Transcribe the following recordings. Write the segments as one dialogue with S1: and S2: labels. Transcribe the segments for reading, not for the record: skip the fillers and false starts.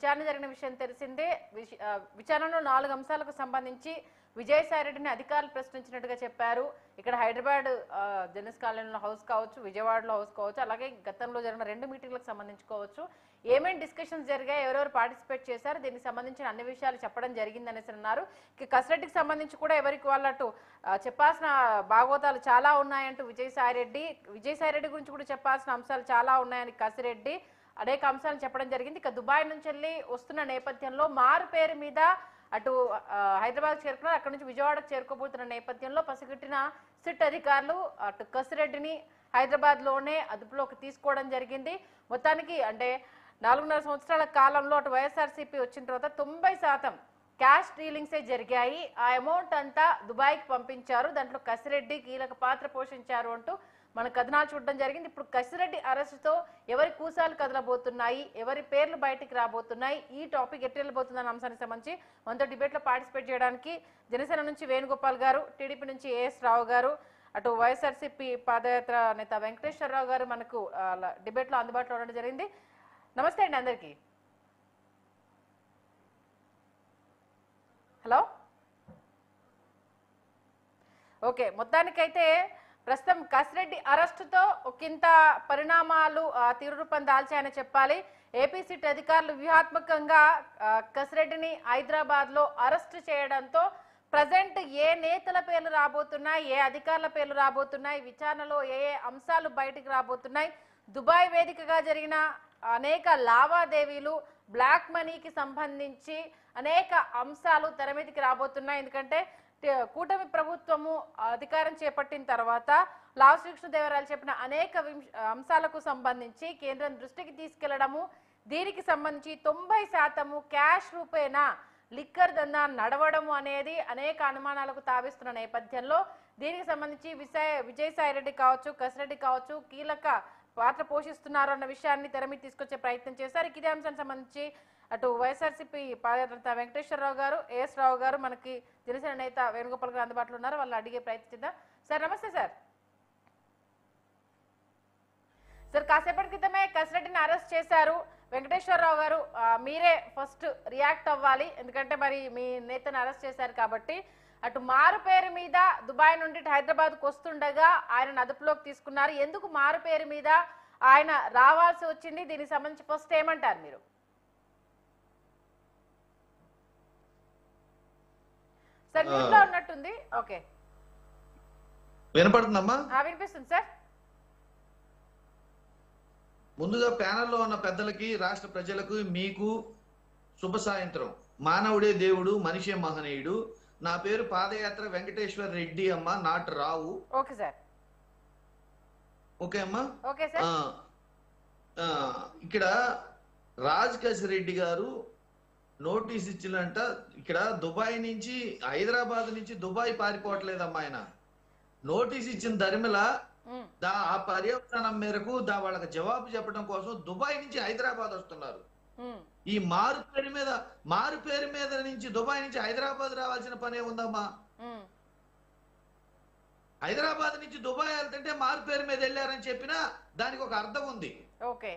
S1: విచారణ జరిగిన విషయం తెలిసిందే. విచారణలో 4 అంశాలకు సంబంధించి విజయసాయిరెడ్డిని అధికారులు ప్రశ్నించినట్టుగా చెప్పారు. ఇక్కడ హైదరాబాద్ జర్నలిస్ట్ కాలనీలో హౌస్ కావచ్చు, విజయవాడలో హౌస్ కావచ్చు, అలాగే గతంలో జరిగిన 2 మీటింగ్లకు సంబంధించుకోవచ్చు. ఏమేమి డిస్కషన్స్ జరిగాయి, ఎవరెవరు పార్టిసిపేట్ చేశారు, దీనికి సంబంధించిన అన్ని విషయాలు చెప్పడం జరిగిందనేసి అన్నారు. ఇక కసిరెడ్డికి సంబంధించి కూడా ఎవరికి వాళ్ళట్టు చెప్పాల్సిన భాగవతాలు చాలా ఉన్నాయంటూ విజయసాయిరెడ్డి గురించి కూడా చెప్పాల్సిన అంశాలు చాలా ఉన్నాయని కసిరెడ్డి అనేక అంశాలు చెప్పడం జరిగింది. ఇక దుబాయ్ నుంచి వెళ్ళి వస్తున్న నేపథ్యంలో మారు పేరు మీద అటు హైదరాబాద్ చేరుకున్నారు, అక్కడ నుంచి విజయవాడకు చేరుకోబోతున్న నేపథ్యంలో పసిగట్టిన సిట్ అధికారులు అటు కసిరెడ్డిని హైదరాబాద్లోనే అదుపులోకి తీసుకోవడం జరిగింది. మొత్తానికి అంటే 4.5 సంవత్సరాల కాలంలో అటు వైఎస్ఆర్సీపీ వచ్చిన తర్వాత 90% క్యాష్ డీలింగ్సే జరిగాయి. ఆ అమౌంట్ అంతా దుబాయ్కి పంపించారు, దాంట్లో కసిరెడ్డి కీలక పాత్ర పోషించారు అంటూ మన కథనాలు చూడడం జరిగింది. ఇప్పుడు కసిరెడ్డి అరెస్టుతో ఎవరి కూసాలు కదలబోతున్నాయి, ఎవరి పేర్లు బయటికి రాబోతున్నాయి, ఈ టాపిక్ ఎట్టి వెళ్ళబోతుందన్న అంశానికి సంబంధించి మనతో డిబేట్లో పార్టిసిపేట్ చేయడానికి జనసేన నుంచి వేణుగోపాల్ గారు, టీడీపీ నుంచి ఏఎస్ రావు గారు, అటు వైఎస్ఆర్సీపీ పాదయాత్ర నేత వెంకటేశ్వరరావు గారు మనకు డిబేట్లో అందుబాటులో ఉండడం జరిగింది. నమస్తే అండి అందరికీ. Hello, okay. మొత్తానికైతే ప్రస్తుతం కసిరెడ్డి అరెస్టుతో ఒకంత పరిణామాలు తీవ్ర రూపం దాల్చాయని చెప్పాలి. ఏపీ సిట్ అధికారులు వ్యూహాత్మకంగా కసిరెడ్డిని హైదరాబాద్లో అరెస్టు చేయడంతో ప్రజెంట్ ఏ నేతల పేర్లు రాబోతున్నాయి, ఏ అధికారుల పేర్లు రాబోతున్నాయి, విచారణలో ఏ అంశాలు బయటికి రాబోతున్నాయి, దుబాయ్ వేదికగా జరిగిన అనేక లావాదేవీలు, బ్లాక్ మనీకి సంబంధించి అనేక అంశాలు తెర మీదకి రాబోతున్నాయి. ఎందుకంటే కూటమి ప్రభుత్వము అధికారం చేపట్టిన తర్వాత లావు శ్రీకృష్ణదేవరాయలు చెప్పిన అనేక అంశాలకు సంబంధించి కేంద్రం దృష్టికి తీసుకెళ్లడము, దీనికి సంబంధించి 90% క్యాష్ రూపేనా లిక్కర్ దందా నడవడము అనేది అనేక అనుమానాలకు తావిస్తున్న నేపథ్యంలో దీనికి సంబంధించి విజయసాయిరెడ్డి కావచ్చు, కసిరెడ్డి కావచ్చు కీలక పాత్ర పోషిస్తున్నారు అన్న విషయాన్ని తెర మీద తీసుకొచ్చే ప్రయత్నం చేశారు. ఇదే అంశానికి సంబంధించి అటు వైఎస్ఆర్సీపీ పాదయాత్ర వెంకటేశ్వరరావు గారు, ఏఎస్ రావు గారు, మనకి జనసేన నేత వేణుగోపాల్ గారు అందుబాటులో ఉన్నారు. వాళ్ళు అడిగే ప్రయత్నిద్దాం. సార్ నమస్తే. సార్ కాసేపటి క్రితమే కసిరెడ్డిని అరెస్ట్ చేశారు. వెంకటేశ్వరరావు గారు, మీరే ఫస్ట్ రియాక్ట్ అవ్వాలి, ఎందుకంటే మరి మీ నేతను అరెస్ట్ చేశారు కాబట్టి. అటు మారు పేరు మీద దుబాయ్ నుండి హైదరాబాద్కు వస్తుండగా ఆయన అదుపులోకి తీసుకున్నారు. ఎందుకు మారు పేరు మీద ఆయన రావాల్సి వచ్చింది, దీనికి సంబంధించి ఫస్ట్ ఏమంటారు మీరు? సార్ న్యూస్లో ఉన్నట్టుంది. ఓకే,
S2: వినపడుతుందమ్మా?
S1: వినిపిస్తుంది సార్.
S2: ముందుగా ప్యానెల్లో ఉన్న పెద్దలకి, రాష్ట్ర ప్రజలకు, మీకు శుభ సాయంత్రం. మానవుడే దేవుడు, మనిషే మహనీయుడు. నా పేరు పాదయాత్ర వెంకటేశ్వర రెడ్డి అమ్మ, నాట్ రావు.
S1: Okay sir.
S2: ఓకే అమ్మా.
S1: Okay sir.
S2: ఇక్కడ రాజ్ కసిరెడ్డి గారు నోటీస్ ఇచ్చినంట. ఇక్కడ దుబాయ్ నుంచి, హైదరాబాద్ నుంచి దుబాయ్ పారిపోవట్లేదమ్మా. ఆయన నోటీస్ ఇచ్చిన దరిమిల ఆ పర్యవసానం మేరకు వాళ్ళకి జవాబు చెప్పడం కోసం దుబాయ్ నుంచి హైదరాబాద్ వస్తున్నారు. ఈ మారు పేరు మీద నుంచి దుబాయ్ నుంచి హైదరాబాద్ రావాల్సిన పనే ఉందమ్మా. హైదరాబాద్ నుంచి దుబాయ్ వెళ్తుంటే మారు పేరు మీద వెళ్ళారని చెప్పినా దానికి ఒక అర్థం ఉంది.
S1: ఓకే.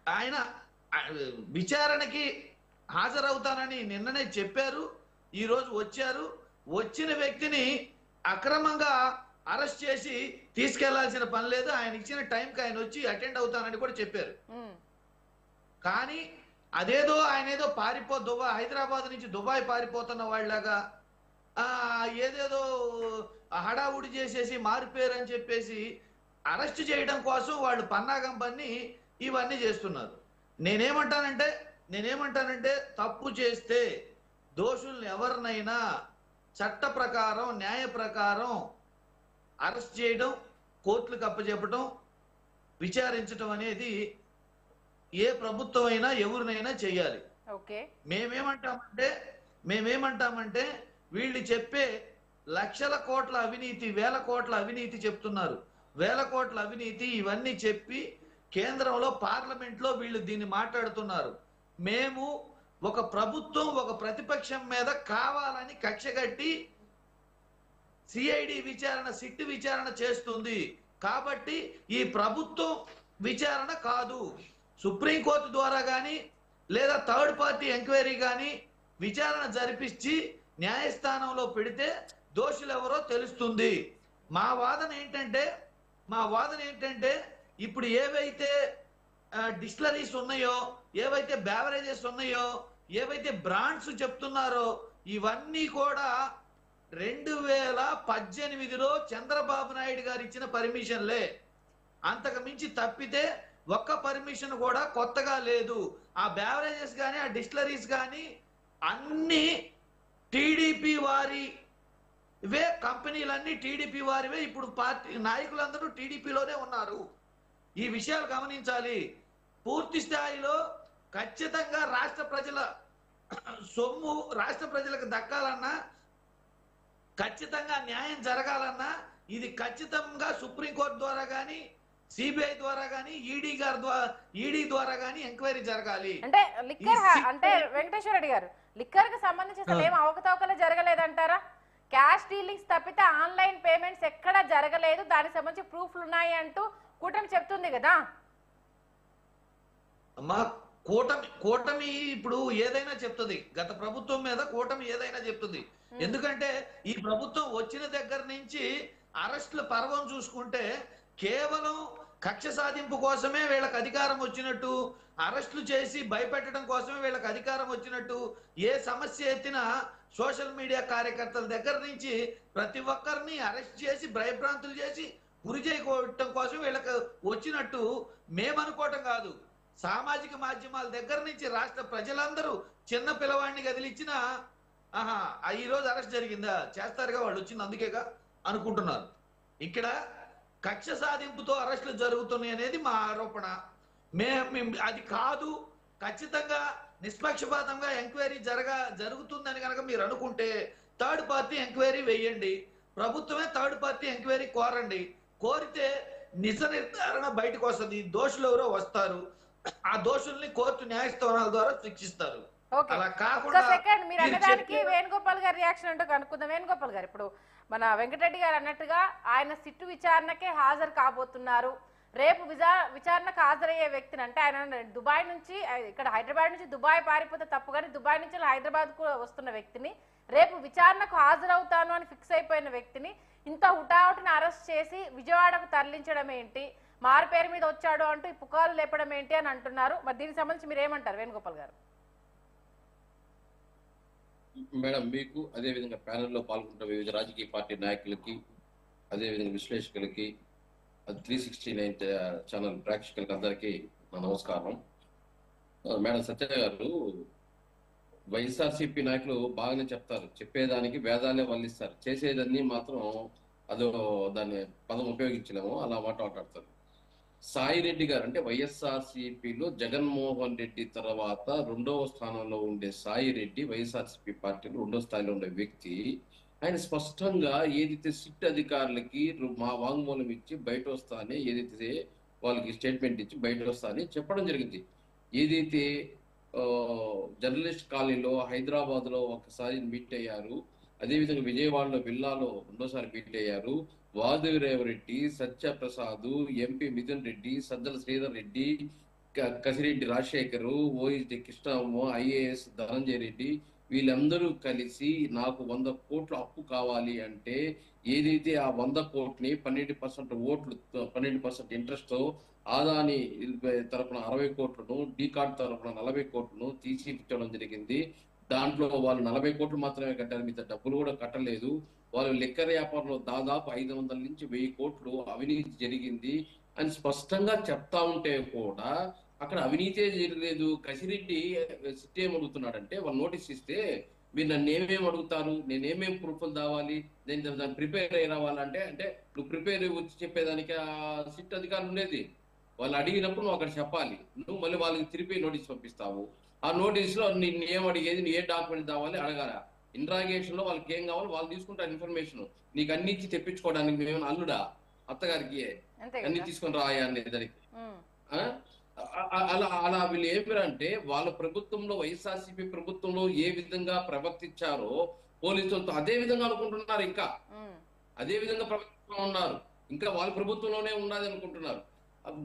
S2: ఆయన విచారణకి హాజరవుతానని నిన్ననే చెప్పారు, ఈ రోజు వచ్చారు. వచ్చిన వ్యక్తిని అక్రమంగా అరెస్ట్ చేసి తీసుకెళ్లాల్సిన పని లేదు. ఆయన ఇచ్చిన టైంకి ఆయన వచ్చి అటెండ్ అవుతానని కూడా చెప్పారు. కానీ అదేదో ఆయన ఏదో హైదరాబాద్ నుంచి దుబాయ్ పారిపోతున్న వాళ్ళలాగా ఏదేదో హడావుడి చేసేసి మారిపోయారు అని చెప్పేసి అరెస్ట్ చేయడం కోసం వాళ్ళు పన్నాగం పన్ని ఇవన్నీ చేస్తున్నారు. నేనేమంటానంటే తప్పు చేస్తే దోషుల్ని ఎవరినైనా చట్ట ప్రకారం, న్యాయ ప్రకారం అరెస్ట్ చేయడం, కోర్టులకు అప్పచెప్పడం, విచారించడం అనేది ఏ ప్రభుత్వం అయినా ఎవరినైనా చేయాలి. మేమేమంటామంటే వీళ్ళు చెప్పే లక్షల కోట్ల అవినీతి, వేల కోట్ల అవినీతి చెప్తున్నారు. వేల కోట్ల అవినీతి ఇవన్నీ చెప్పి కేంద్రంలో, పార్లమెంట్లో వీళ్ళు దీన్ని మాట్లాడుతున్నారు. మేము ఒక ప్రభుత్వం ఒక ప్రతిపక్షం మీద కావాలని కక్షగట్టి సిఐడి విచారణ, సిట్ విచారణ చేస్తుంది కాబట్టి ఈ ప్రభుత్వం విచారణ కాదు. సుప్రీంకోర్టు ద్వారా కానీ లేదా థర్డ్ పార్టీ ఎంక్వైరీ కానీ విచారణ జరిపించి న్యాయస్థానంలో పెడితే దోషులు ఎవరో తెలుస్తుంది. మా వాదన ఏంటంటే ఇప్పుడు ఏవైతే డిస్టిలరీస్ ఉన్నాయో, ఏవైతే బ్యావరేజెస్ ఉన్నాయో, ఏవైతే బ్రాండ్స్ చెప్తున్నారో ఇవన్నీ కూడా 2018లో చంద్రబాబు నాయుడు గారు ఇచ్చిన పర్మిషన్లే. అంతకు మించి తప్పితే ఒక్క పర్మిషన్ కూడా కొత్తగా లేదు. ఆ బ్యావరేజెస్ కానీ ఆ డిస్టిలరీస్ కానీ అన్ని టీడీపీ వారివే, కంపెనీలన్నీ టీడీపీ వారివే. ఇప్పుడు పార్టీ నాయకులందరూ టీడీపీలోనే ఉన్నారు. ఈ విషయాలు గమనించాలి. పూర్తి స్థాయిలో ఖచ్చితంగా రాష్ట్ర ప్రజల సొమ్ము రాష్ట్ర ప్రజలకు దక్కాలన్నా, ఖచ్చితంగా న్యాయం జరగాలన్నా ఇది ఖచ్చితంగా సుప్రీంకోర్టు ద్వారా కానీ సిబిఐ ద్వారా కానీ ఈడీ ద్వారా కానీ ఎంక్వైరీ జరగాలి.
S1: అంటే లిక్కర్ అంటే వెంకటేశ్వర రెడ్డి గారు, లిక్కర్ కి సంబంధించి అసలు ఏం అవకతవకలు జరగలేదంటారా? క్యాష్ డీలింగ్స్ తప్పితే ఆన్లైన్ పేమెంట్స్ ఎక్కడ జరగలేదు, దానికి సంబంధించి ప్రూఫ్లు ఉన్నాయి అంటూ కూటమి చెప్తుంది కదా.
S2: అమ్మా, కూటమి ఇప్పుడు ఏదైనా చెప్తుంది. గత ప్రభుత్వం మీద కూటమి ఏదైనా చెప్తుంది. ఎందుకంటే ఈ ప్రభుత్వం వచ్చిన దగ్గర నుంచి అరెస్టుల పర్వం చూసుకుంటే కేవలం కక్ష సాధింపు కోసమే వీళ్ళకి అధికారం వచ్చినట్టు, అరెస్టులు చేసి భయపెట్టడం కోసమే వీళ్ళకి అధికారం వచ్చినట్టు, ఏ సమస్య ఎత్తినా సోషల్ మీడియా కార్యకర్తల దగ్గర నుంచి ప్రతి ఒక్కరిని అరెస్ట్ చేసి భయభ్రాంతులు చేసి గురి చేయకోవటం కోసం వీళ్ళకి వచ్చినట్టు మేమనుకోవటం కాదు. సామాజిక మాధ్యమాల దగ్గర నుంచి రాష్ట్ర ప్రజలందరూ చిన్న పిల్లవాడిని కదిలిచ్చినా ఈ రోజు అరెస్ట్ జరిగిందా, చేస్తారుగా, వాళ్ళు వచ్చింది అందుకేగా అనుకుంటున్నారు. ఇక్కడ కక్ష సాధింపుతో అరెస్టులు జరుగుతున్నాయి అనేది మా ఆరోపణ. అది కాదు, ఖచ్చితంగా నిష్పక్షపాతంగా ఎంక్వైరీ జరుగుతుందని కనుక మీరు అనుకుంటే థర్డ్ పార్టీ ఎంక్వైరీ వేయండి. ప్రభుత్వమే థర్డ్ పార్టీ ఎంక్వైరీ కోరండి. కోరితే నిజ నిర్ధారణ బయటకు వస్తుంది. దోషులు ఎవరో వస్తారు, ఆ దోషుల్ని కోర్టు న్యాయస్థానాల ద్వారా శిక్షిస్తారు. అలా కాకుండా
S1: మీరు అన్నదానికి వేణుగోపాల్ గారి రియాక్షన్ అంటే కనుక్కుందాం. వేణుగోపాల్ గారు, ఇప్పుడు మన వెంకటరెడ్డి గారు అన్నట్టుగా ఆయన సిట్టు విచారణకే హాజరు కాబోతున్నారు. రేపు విచారణకు హాజరయ్యే వ్యక్తిని, అంటే ఆయన దుబాయ్ నుంచి, ఇక్కడ హైదరాబాద్ నుంచి దుబాయ్ పారిపోతే తప్పు, కానీ దుబాయ్ నుంచి హైదరాబాద్ కు వస్తున్న వ్యక్తిని రేపు విచారణకు హాజరవుతాను అని ఫిక్స్ అయిపోయిన వ్యక్తిని ఇంత హుటాహుటిని అరెస్ట్ చేసి విజయవాడకు తరలించడం ఏంటి, మారు పేరు మీద వచ్చాడు అంటూ ఈ పుకార్లు లేపడం ఏంటి అని అంటున్నారు. మరి దీనికి సంబంధించి మీరు ఏమంటారు వేణుగోపాల్ గారు?
S3: మేడం, మీకు అదేవిధంగా ప్యానెల్లో పాల్గొంటున్న వివిధ రాజకీయ పార్టీ నాయకులకి, అదేవిధంగా విశ్లేషకులకి, 369 ఛానల్ ప్రేక్షకులకి అందరికీ నా నమస్కారం. మేడం సత్య గారు, వైఎస్ఆర్సీపీ నాయకులు బాగానే చెప్తారు, చెప్పేదానికి వేదాలే వల్లిస్తారు, చేసేదాన్ని మాత్రం దాన్ని పదం ఉపయోగించలేము, అలా మాట్లాడతారు. సాయిరెడ్డి గారు అంటే వైఎస్ఆర్సీపీలో జగన్మోహన్ రెడ్డి తర్వాత 2వ స్థానంలో ఉండే సాయిరెడ్డి వైఎస్ఆర్సీపీ పార్టీలో 2వ స్థాయిలో ఉండే వ్యక్తి. ఆయన స్పష్టంగా ఏదైతే సిట్ అధికారులకి మా వాంగ్మూలం ఇచ్చి బయట వస్తానే, ఏదైతే వాళ్ళకి స్టేట్మెంట్ ఇచ్చి బయట వస్తానే చెప్పడం జరిగింది. ఏదైతే జర్నలిస్ట్ కాలనీలో హైదరాబాద్ లో ఒకసారి మీట్ అయ్యారు, అదేవిధంగా విజయవాడలో విల్లాలో 2వ సారి మీట్ అయ్యారు. వాదురేవరెడ్డి, Satyaprasad, MP Mithun Reddy, Sajjala Sridhar Reddy, Kasireddy Rajasekhar, OSD Krishnamma, IAS Dhananjaya Reddy, వీళ్ళందరూ కలిసి నాకు 100 కోట్ల అప్పు కావాలి అంటే, ఏదైతే ఆ 100 కోట్లని 12% ఓట్లు, 12% ఇంట్రెస్ట్ తో ఆదాని తరపున 60 కోట్లను, డీకార్డ్ తరపున 40 కోట్లను తీసి ఇచ్చడం జరిగింది. దాంట్లో వాళ్ళు 40 కోట్లు మాత్రమే కట్టారు, మిగతా డబ్బులు కూడా కట్టలేదు. వాళ్ళు లిక్కర్ వ్యాపారంలో దాదాపు 500 నుంచి 1000 కోట్లు అవినీతి జరిగింది అని స్పష్టంగా చెప్తా ఉంటే కూడా అక్కడ అవినీతే జరగలేదు. కసిరెడ్డి సిట్ ఏమడుగుతున్నాడంటే, వాళ్ళు నోటీస్ ఇస్తే మీరు నన్ను ఏమేమి అడుగుతారు, నేనేమేమి ప్రూఫ్లు దావాలి, నేను దాన్ని ప్రిపేర్ అయ్యి రావాలంటే, అంటే నువ్వు ప్రిపేర్ వచ్చి చెప్పేదానికి ఆ సిట్ అధికారులు ఉండేది. వాళ్ళు అడిగినప్పుడు నువ్వు అక్కడ చెప్పాలి, నువ్వు మళ్ళీ వాళ్ళకి తిరిగి నోటీస్ పంపిస్తావు. ఆ నోటీస్ లో నిన్ను ఏం అడిగేది, ఏ డాక్యుమెంట్ కావాలి అడగాల. ఇంట్రాగేషన్ లో వాళ్ళకి ఏం కావాలి వాళ్ళు తీసుకుంటారు ఇన్ఫర్మేషన్. నీకు అన్ని ఇచ్చి తెప్పించుకోవడానికి మేము అల్లుడా, అత్తగారికి అన్ని తీసుకొని రాయా అనేదానికి. అలా వీళ్ళు ఏమిరంటే, వాళ్ళ ప్రభుత్వంలో వైఎస్ఆర్సీపీ ప్రభుత్వంలో ఏ విధంగా ప్రవర్తించారో పోలీసులతో అదే విధంగా అనుకుంటున్నారు, ఇంకా అదే విధంగా ప్రవర్తిస్తూ ఉన్నారు, ఇంకా వాళ్ళ ప్రభుత్వంలోనే ఉన్నది అనుకుంటున్నారు.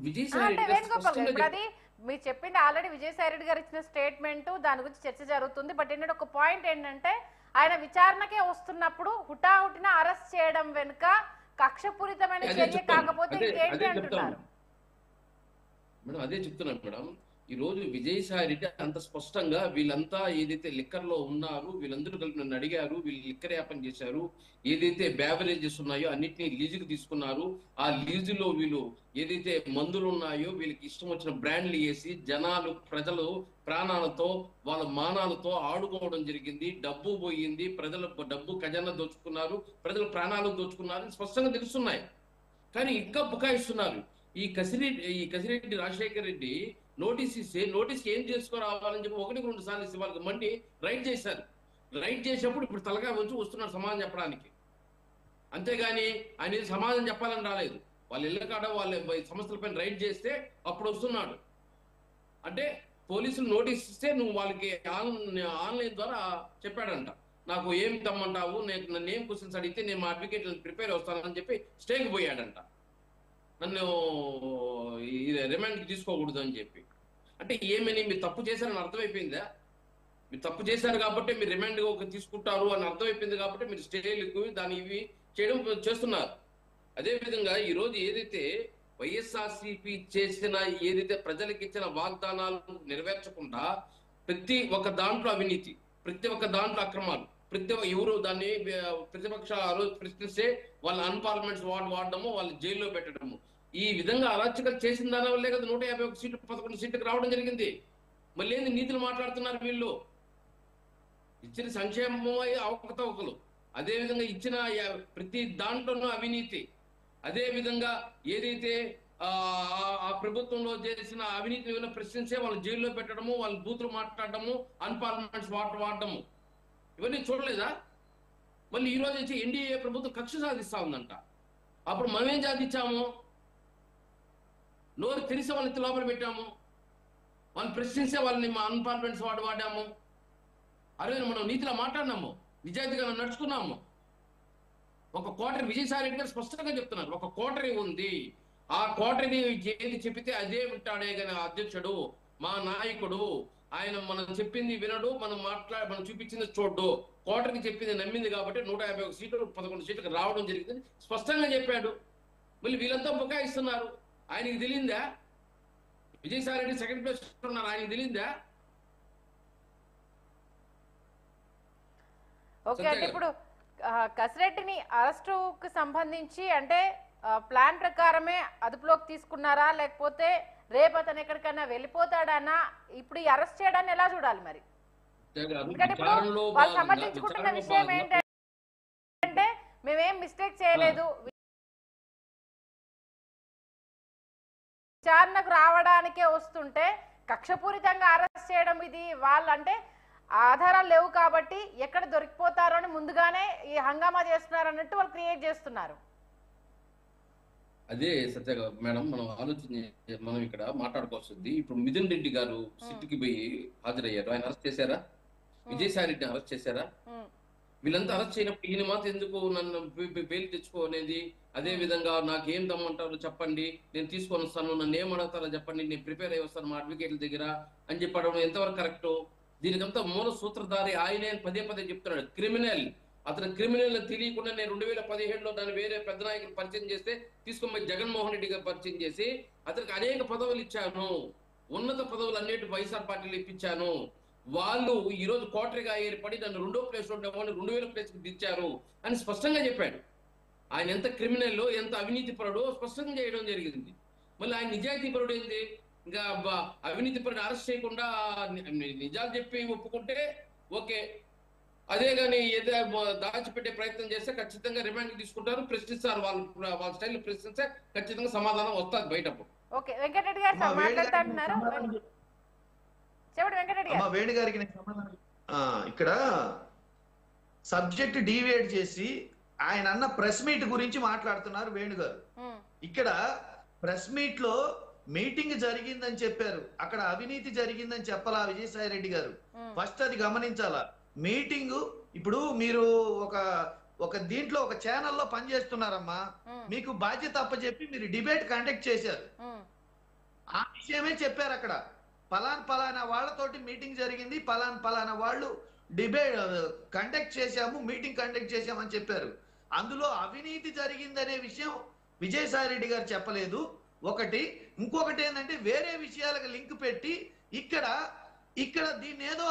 S3: విజయసాయి
S1: అంటే
S3: రెడ్డి గారు
S1: వేణుగోపాల్ గారు
S3: స్పష్టంగా
S1: ఇప్పుడు అది మీరు చెప్పింది ఆల్రెడీ విజయసాయి రెడ్డి గారు ఇచ్చిన స్టేట్మెంట్, దాని గురించి చర్చ జరుగుతుంది. బట్ ఏంటంటే ఒక పాయింట్ ఏంటంటే ఆయన విచారణకే వస్తున్నప్పుడు హుటాహుటిన అరెస్ట్ చేయడం వెనుక కక్షపూరితమైన
S3: అదే
S1: చర్య
S3: చెప్తాను.
S1: కాకపోతే
S3: అదే
S1: ఇంకేంటి
S3: అదే
S1: అంటున్నారు.
S3: చెప్తాను మేడం, అదే చెప్తున్నాను మేడం. ఈ రోజు విజయసాయి రెడ్డి అంత స్పష్టంగా వీళ్ళంతా ఏదైతే లిక్కర్ లో ఉన్నారు, వీళ్ళందరూ కలిపి నన్ను అడిగారు, వీళ్ళు లిక్కర్ వ్యాపారం చేశారు, ఏదైతే బ్యావరేజెస్ ఉన్నాయో అన్నిటినీ లీజుకు తీసుకున్నారు, ఆ లీజులో వీళ్ళు ఏదైతే మందులు ఉన్నాయో వీళ్ళకి ఇష్టం వచ్చిన బ్రాండ్లు వేసి జనాలు ప్రజలు ప్రాణాలతో వాళ్ళ మానాలతో ఆడుకోవడం జరిగింది, డబ్బు పోయింది, ప్రజల డబ్బు ఖజానా దోచుకున్నారు, ప్రజల ప్రాణాలు దోచుకున్నారు, స్పష్టంగా తెలుస్తున్నాయి. కానీ ఇంకా బుకాయిస్తున్నారు. ఈ కసిరెడ్డి రాజశేఖర రెడ్డి నోటీస్ ఇస్తే నోటీస్ ఏం చేసుకురావాలని చెప్పి 1-2 సార్లు ఇస్తే వాళ్ళకి మండి రైడ్ చేశారు. రైడ్ చేసినప్పుడు ఇప్పుడు తలకాయ వచ్చి వస్తున్నారు సమాధానం చెప్పడానికి. అంతేగాని ఆయన ఏది సమాధానం చెప్పాలని రాలేదు. వాళ్ళ ఇళ్ళ కాడ వాళ్ళ సంస్థలపైన రైడ్ చేస్తే అప్పుడు వస్తున్నాడు. అంటే పోలీసులు నోటీస్ ఇస్తే నువ్వు వాళ్ళకి ఆన్లైన్ ద్వారా చెప్పాడంట, నాకు ఏం తమ్మంటావు, నన్ను ఏం క్వశ్చన్స్ అడిగితే నేను మా అడ్వకేట్ ప్రిపేర్ అవుతానని చెప్పి స్టేకి పోయాడంట, నన్ను రిమాండ్కి తీసుకోకూడదు అని చెప్పి. అంటే ఏమని మీరు తప్పు చేశారని అర్థమైపోయిందా? మీరు తప్పు చేశారు కాబట్టి మీరు రిమాండ్ తీసుకుంటారు అని అర్థమైపోయింది కాబట్టి మీరు స్టేలకు దాని ఇవి చేయడం చేస్తున్నారు. అదేవిధంగా ఈరోజు ఏదైతే వైఎస్ఆర్సీపీ చేసిన ఏదైతే ప్రజలకు ఇచ్చిన వాగ్దానాలు నెరవేర్చకుండా ప్రతి ఒక్క దాంట్లో అవినీతి, ప్రతి ఒక్క దాంట్లో అక్రమాలు, ఎవరు దాన్ని ప్రతిపక్ష రోజు ప్రశ్నిస్తే వాళ్ళ అన్పార్లమెంట్స్ వాడడము, వాళ్ళు జైల్లో పెట్టడము, ఈ విధంగా అరాచకాలు చేసిన దాని వల్లే కదా 151 సీట్లు 11 సీట్లకు రావడం జరిగింది. మళ్ళీ ఏంది నీతులు మాట్లాడుతున్నారు వీళ్ళు? ఇచ్చిన సంక్షేమము అవకతవకలు, అదేవిధంగా ఇచ్చిన ప్రతి దాంట్లోనూ అవినీతి, అదేవిధంగా ఏదైతే ఆ ప్రభుత్వంలో చేసిన అవినీతిని ప్రశ్నించే వాళ్ళు జైల్లో పెట్టడము, వాళ్ళు బూతులు మాట్లాడటము, అన్పార్లమెంట్స్ వాడటము, ఇవన్నీ చూడలేదా? మళ్ళీ ఈ రోజు వచ్చి ఎన్డీఏ ప్రభుత్వం కక్ష సాధిస్తా ఉందంట. అప్పుడు మనం ఏం సాధించాము? నోరు తెలిసి వాళ్ళని లోపల పెట్టాము, వాళ్ళని ప్రశ్నించే వాళ్ళని మా అన్పార్లమెంట్స్ వాడాము. అరే మనం నీతిలో మాట్లాడినాము, నిజాయితీగా నడుచుకున్నాము. ఒక కోటరీ విజయసాయి రెడ్డి గారు స్పష్టంగా చెప్తున్నారు, ఒక కోటరీ ఉంది, ఆ కోటరీ ఏది చెప్పితే అదే వింటాడే కానీ అధ్యక్షుడు మా నాయకుడు, ఆయన మనం చెప్పింది వినడు, మనం చూపించింది చూడ్డు, కోటరీకి చెప్పింది నమ్మింది కాబట్టి 151 సీట్లు 11 సీట్లకు రావడం జరిగింది స్పష్టంగా చెప్పాడు. మళ్ళీ వీళ్ళంతా బుకాయిస్తున్నారు. ఆయనకి తెలియదా? విజయసాయి రెడ్డి సెకండ్ ప్లేస్ ఉన్నారు, ఆయనకి తెలియదా?
S1: ఓకే, అంటే ఇప్పుడు కసిరెడ్డిని అరెస్టుకు సంబంధించి అంటే ప్లాన్ ప్రకారమే అదుపులోకి తీసుకున్నారా, లేకపోతే రేపు అతను ఎక్కడికైనా వెళ్ళిపోతాడన్నా? ఇప్పుడు ఈ అరెస్ట్ చేయడాన్ని ఎలా చూడాలి మరి? ఎందుకంటే ఇప్పుడు వాళ్ళు సమర్థించుకుంటున్న విషయం ఏంటంటే మేమేం మిస్టేక్ చేయలేదు, విచారణకు రావడానికే వస్తుంటే కక్షపూరితంగా అరెస్ట్ చేయడం, ఇది వాళ్ళంటే ఆధారాలు లేవు కాబట్టి ఎక్కడ దొరికిపోతారో అని ముందుగానే ఈ హంగామా చేస్తున్నారు అన్నట్టు వాళ్ళు క్రియేట్ చేస్తున్నారు.
S3: అదే సత్య మేడం, మనం ఇక్కడ మాట్లాడుకోవాల్సింది. ఇప్పుడు మిథున్ రెడ్డి గారు సిట్కి పోయి హాజరయ్యారు, ఆయన అరెస్ట్ చేశారా? విజయసాయి రెడ్డిని అరెస్ట్ చేశారా? వీళ్ళంతా అరెస్ట్ చేయనప్పుడు ఈయన మాత్రం ఎందుకు నన్ను బెయిల్ తెచ్చుకోనేది? అదే విధంగా నాకు ఏం దమ్మంటారో చెప్పండి, నేను తీసుకొని వస్తాను, నన్ను ఏం అడుగుతారో చెప్పండి, నేను ప్రిపేర్ అయ్యి వస్తాను మా అడ్వకేట్ల దగ్గర అని చెప్పడం ఎంతవరకు కరెక్ట్? దీనికంతా మూల సూత్రధారి ఆయనే పదే చెప్తున్నాడు. క్రిమినల్, అతను క్రిమినల్ తెలియకుండా నేను 2017లో దాన్ని వేరే పెద్ద నాయకులు పరిచయం చేస్తే తీసుకొని జగన్మోహన్ రెడ్డి గారు పరిచయం చేసి అతనికి అనేక పదవులు ఇచ్చాను, ఉన్నత పదవులు అన్నిటి వైఎస్ఆర్ పార్టీలు ఇప్పించాను, వాళ్ళు ఈ రోజు కోటరీగా ఏర్పడి నన్ను 2వ ప్లేస్ లో ఉండేవాళ్ళు 2000 ప్లేస్కి దించారు అని స్పష్టంగా చెప్పాడు. ఆయన ఎంత క్రిమినల్, ఎంత అవినీతి పరుడో స్పష్టంగా చేయడం జరిగింది. మళ్ళీ ఆయన నిజాయితీ పరుడు ఏంది? ఇంకా అవినీతి పరుడు అరెస్ట్ చేయకుండా నిజాలు చెప్పి ఒప్పుకుంటే ఓకే, అదే కానీ ఏదో దాచిపెట్టే ప్రయత్నం చేస్తే ఖచ్చితంగా రిమాండ్ తీసుకుంటారు, ప్రశ్నిస్తారు, వాళ్ళ స్టైల్ ప్రశ్నిస్తే ఖచ్చితంగా సమాధానం వస్తుంది బయటకు.
S1: ఓకే, వెంకటరెడ్డి గారు మాట్లాడుతున్నారు, చెప్పండి వెంకటరెడ్డి గారు.
S2: వేణు గారికి ఇక్కడ సబ్జెక్ట్ డీవియేట్ చేసి ఆయన అన్న ప్రెస్ మీట్ గురించి మాట్లాడుతున్నారు వేణు గారు. ఇక్కడ ప్రెస్ మీట్ లో మీటింగ్ జరిగిందని చెప్పారు, అక్కడ అవినీతి జరిగిందని చెప్పాలా విజయసాయి రెడ్డి గారు? ఫస్ట్ అది గమనించాలా. మీటింగ్ ఇప్పుడు మీరు ఒక ఒక దీంట్లో ఒక ఛానల్లో పనిచేస్తున్నారమ్మా. మీకు బాధ్యత అప్పచెప్పి మీరు డిబేట్ కండక్ట్ చేశారు. ఆ విషయమే చెప్పారు అక్కడ. పలానా వాళ్ళతోటి మీటింగ్ జరిగింది, పలానా వాళ్ళు డిబేట్ కండక్ట్ చేశాము, మీటింగ్ కండక్ట్ చేశామని చెప్పారు. అందులో అవినీతి జరిగిందనే విషయం విజయసాయి రెడ్డి గారు చెప్పలేదు. ఒకటి. ఇంకొకటి ఏంటంటే వేరే విషయాలకు లింక్ పెట్టి ఇక్కడ దీన్ని ఏదో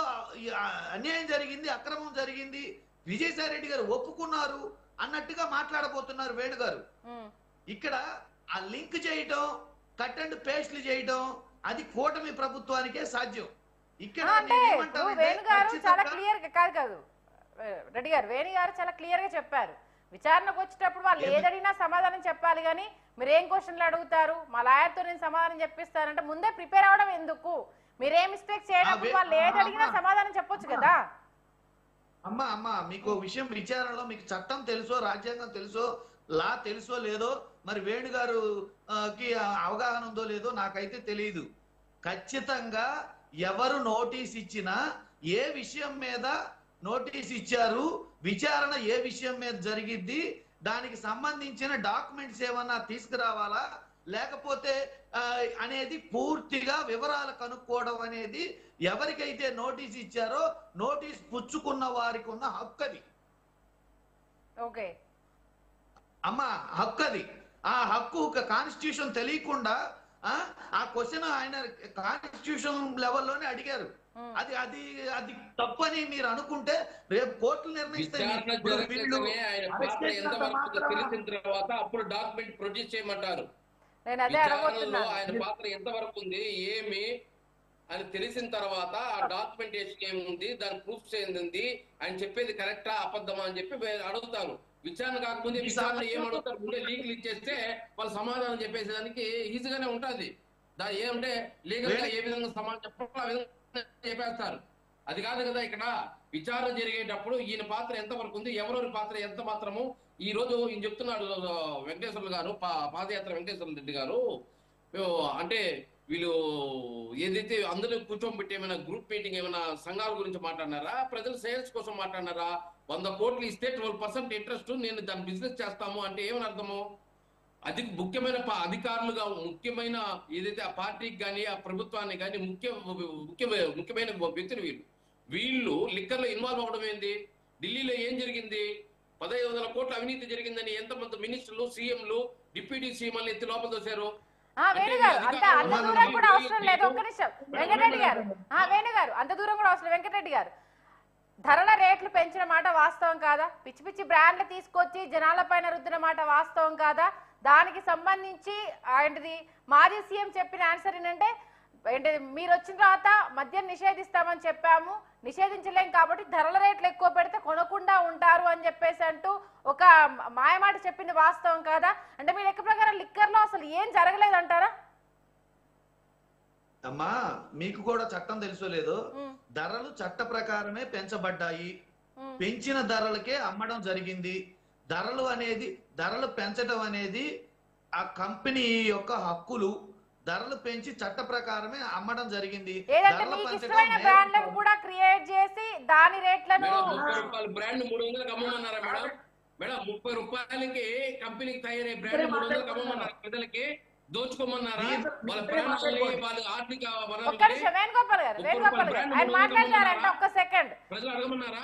S2: అన్యాయం జరిగింది, అక్రమం జరిగింది, విజయసాయి రెడ్డి గారు ఒప్పుకున్నారు అన్నట్టుగా మాట్లాడబోతున్నారు వేణు గారు. ఇక్కడ ఆ లింక్ చేయటం, కట్ అండ్ పేస్ట్లు చేయటం అది కూటమి ప్రభుత్వానికే సాధ్యం. ఇక్కడ
S1: వేణు గారు చాలా క్లియర్ కాదు రెడ్డి గారు, వేణు గారు చాలా క్లియర్ గా చెప్పారు. విచారణకు వచ్చేటప్పుడు వాళ్ళు ఏదడినా సమాధానం చెప్పాలి, కానీ మీరేం క్వశ్చన్లు అడుగుతారు, మా లాయర్తో నేను సమాధానం చెప్పిస్తానంటే ముందే ప్రిపేర్ అవడం ఎందుకు? మీరేం మిస్టేక్ చేయనప్పుడు వాళ్ళు ఏదడిగినా సమాధానం చెప్పొచ్చు కదా.
S2: అమ్మా మీకు విషయం, విచారణలో మీకు చట్టం తెలుసో, రాజ్యాంగం తెలుసో, లా తెలుసో లేదో, మరి వేణు గారు కి అవగాహన ఉందో లేదో నాకైతే తెలియదు. ఖచ్చితంగా ఎవరు నోటీస్ ఇచ్చినా, ఏ విషయం మీద నోటీస్ ఇచ్చారు, విచారణ ఏ విషయం మీద జరిగిద్ది, దానికి సంబంధించిన డాక్యుమెంట్స్ ఏమన్నా తీసుకురావాలా లేకపోతే అనేది పూర్తిగా వివరాలు కనుక్కోవడం అనేది ఎవరికైతే నోటీస్ ఇచ్చారో నోటీస్ పుచ్చుకున్న వారికి ఉన్న హక్కు అది.
S1: ఓకే
S2: అమ్మా, హక్కు అది. ఆ హక్కు కాన్స్టిట్యూషన్ తెలియకుండా ఆ క్వశ్చన్ ఆయన కాన్స్టిట్యూషన్ లెవెల్లోనే అడిగారు. అది అది అది తప్పని మీరు అనుకుంటే రేపు కోర్టులు నిర్ణయిస్తాయి.
S3: అప్పుడు డాక్యుమెంట్ ప్రొడ్యూస్ చేయమంటారు. ఆయన పాత్ర ఎంతవరకు ఉంది ఏమి అని తెలిసిన తర్వాత ఆ డాక్యుమెంటేషన్ ఏముంది, దాని ప్రూఫ్స్ ఏంది, ఆయన చెప్పేది కరెక్టా అబద్ధమా అని చెప్పి అడుగుతారు. విచారణ కాకముందే విచారణ ఏమడుగుతారు, ముందే లీకులు ఇచ్చేస్తే వాళ్ళు సమాధానం చెప్పేసేదానికి ఈజీగానే ఉంటుంది. దాని ఏమంటే లీగల్ గా ఏ విధంగా సమాధానం చెప్పాలో ఆ విధంగా చెప్పేస్తారు. అది కాదు కదా. ఇక్కడ విచారణ జరిగేటప్పుడు ఈయన పాత్ర ఎంతవరకు ఉంది, ఎవరెవరి పాత్ర ఎంత మాత్రము. ఈ రోజు ఈయన చెప్తున్నాడు వెంకటేశ్వర్లు గారు, పాదయాత్ర వెంకటేశ్వర రెడ్డి గారు, అంటే వీళ్ళు ఏదైతే అందులో కూర్చోబెట్టి ఏమైనా గ్రూప్ మీటింగ్ ఏమైనా సంఘాల గురించి మాట్లాడినారా, ప్రజల సేల్స్ కోసం మాట్లాడినారా? 100 కోట్లు ఇస్తే 12% ఇంట్రెస్ట్, నేను దాన్ని బిజినెస్ చేస్తాము అంటే ఏమని అర్థము? అది ముఖ్యమైన అధికారులుగా, ముఖ్యమైన ఏదైతే ఆ పార్టీకి కానీ ఆ ప్రభుత్వానికి కానీ ముఖ్యమైన వ్యక్తులు వీళ్ళు లిక్కర్లో ఇన్వాల్వ్ అవ్వడం ఏంది? ఢిల్లీలో ఏం జరిగింది? 1500 కోట్ల అవినీతి జరిగిందని ఎంతమంది మినిస్టర్లు, సీఎంలు, డిప్యూటీ సీఎంలు ఎత్తి లోపల దోశారు.
S1: వేణు గారు అంత దూరం కూడా అవసరం లేదు. ఒక్క నిమిషం వెంకటరెడ్డి గారు, వేణు గారు అంత దూరం కూడా అవసరం. వెంకటరెడ్డి గారు, ధరల రేట్లు పెంచిన మాట వాస్తవం కాదా? పిచ్చి పిచ్చి బ్రాండ్లు తీసుకొచ్చి జనాల పైన రుద్దిన మాట వాస్తవం కాదా? దానికి సంబంధించి ఏంటిది మాజీ సీఎం చెప్పిన ఆన్సర్ ఏంటంటే, మీరు వచ్చిన తర్వాత మద్యం నిషేధిస్తామని చెప్పాము, నిషేధించలేం కాబట్టి ధరల రేట్లు ఎక్కువ పెడితే కొనకుండా ఉంటారు అని చెప్పేసి అంటూ ఒక మాయమాట చెప్పింది వాస్తవం కాదా? అంటే మీ లెక్క ప్రకారం లిక్కర్లో అసలు ఏం జరగలేదంటారా?
S2: అమ్మా, మీకు కూడా చట్టం తెలుసో లేదో, ధరలు చట్ట ప్రకారమే పెంచబడ్డాయి. పెంచిన ధరలకే అమ్మడం జరిగింది. ధరలు పెంచడం అనేది ఆ కంపెనీ యొక్క హక్కులు. ధరలు పెంచి చట్ట ప్రకారమే అమ్మడం జరిగింది.
S1: కూడా క్రియేట్ చేసి దాని రేట్లను
S3: 30 రూపాయల బ్రాండ్ 300కి అమ్మమన్నారా మేడం? మేడం 30 రూపాయలకి కంపెనీకి తయారయ్యే బ్రాండ్ 300కి అమ్మమన్నారా? ప్రజలకి దోచుకోమన్నారా? వాళ్ళ ప్రాణాలని, వాళ్ళ ఆర్థిక ప్రజలు అడగమన్నారా?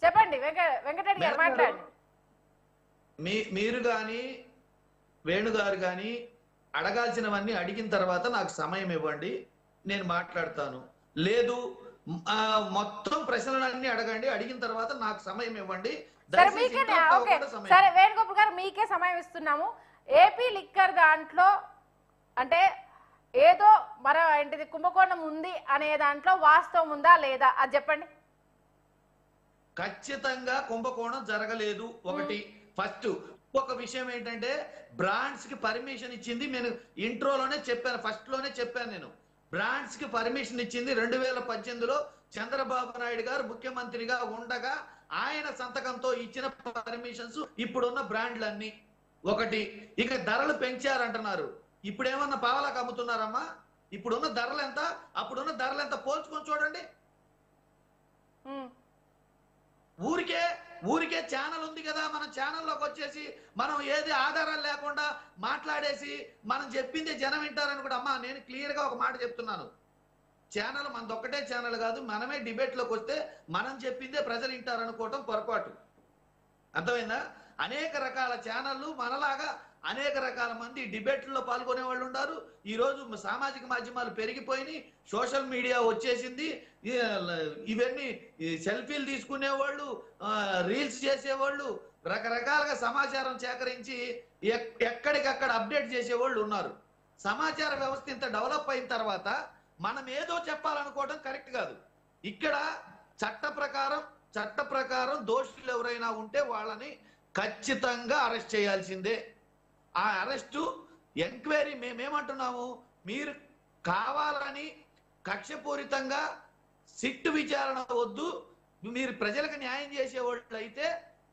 S1: చెప్పండి వెంకటరెడ్డి గారు మాట్లాడండి.
S2: మీరు గాని వేణు గారు గాని అడగాల్సినవన్నీ అడిగిన తర్వాత నాకు సమయం ఇవ్వండి, నేను మాట్లాడతాను. లేదు మొత్తం ప్రశ్నలన్నీ అడగండి, అడిగిన తర్వాత నాకు సమయం ఇవ్వండి.
S1: సరే వేణుగోపాల్ గారు, మీకే సమయం ఇస్తున్నాము. ఏపీ లిక్కర్ దాంట్లో అంటే ఏదో ఏంటిది కుంభకోణం ఉంది అనే దాంట్లో వాస్తవం ఉందా లేదా అది చెప్పండి.
S2: ఖచ్చితంగా కుంభకోణం జరగలేదు. ఒకటి ఫస్ట్. ఒక విషయం ఏంటంటే బ్రాండ్స్ కి పర్మిషన్ ఇచ్చింది, నేను ఇంట్రోలోనే చెప్పాను, ఫస్ట్ లోనే చెప్పాను. నేను బ్రాండ్స్ కి పర్మిషన్ ఇచ్చింది 2018లో చంద్రబాబు నాయుడు గారు ముఖ్యమంత్రిగా ఉండగా ఆయన సంతకంతో ఇచ్చిన పర్మిషన్స్ ఇప్పుడున్న బ్రాండ్లన్నీ. ఒకటి. ఇక ధరలు పెంచారంటున్నారు. ఇప్పుడేమన్నా పావలాకు అమ్ముతున్నారమ్మా? ఇప్పుడున్న ధరలు ఎంత, అప్పుడున్న ధరలు ఎంత పోల్చుకొని చూడండి. ఊరికే ఛానల్ ఉంది కదా, మన ఛానల్లోకి వచ్చేసి మనం ఏది ఆధారాలు లేకుండా మాట్లాడేసి మనం చెప్పింది జనం వింటారని కూడా. అమ్మా నేను క్లియర్ గా ఒక మాట చెప్తున్నాను, ఛానల్ మనదొక్కటే ఛానల్ కాదు, మనమే డిబేట్ లోకి వస్తే మనం చెప్పిందే ప్రజలు వింటారనుకోవటం పొరపాటు. అర్థమైందా? అనేక రకాల ఛానళ్ళు మనలాగా అనేక రకాల మంది డిబేట్లలో పాల్గొనే వాళ్ళు ఉన్నారు. ఈ రోజు సామాజిక మాధ్యమాలు పెరిగిపోయినాయి, సోషల్ మీడియా వచ్చేసింది. ఇవన్నీ సెల్ఫీలు తీసుకునేవాళ్ళు, రీల్స్ చేసేవాళ్ళు, రకరకాలుగా సమాచారం సేకరించి ఎక్కడికక్కడ అప్డేట్ చేసేవాళ్ళు ఉన్నారు. సమాచార వ్యవస్థ ఇంత డెవలప్ అయిన తర్వాత మనం ఏదో చెప్పాలనుకోవడం కరెక్ట్ కాదు. ఇక్కడ చట్ట ప్రకారం దోషులు ఎవరైనా ఉంటే వాళ్ళని ఖచ్చితంగా అరెస్ట్ చేయాల్సిందే. ఆ అరెస్టు ఎంక్వైరీ మేమేమంటున్నాము, మీరు కావాలని కక్షపూరితంగా సిట్టు విచారణ వద్దు, మీరు ప్రజలకు న్యాయం చేసేవాళ్ళు అయితే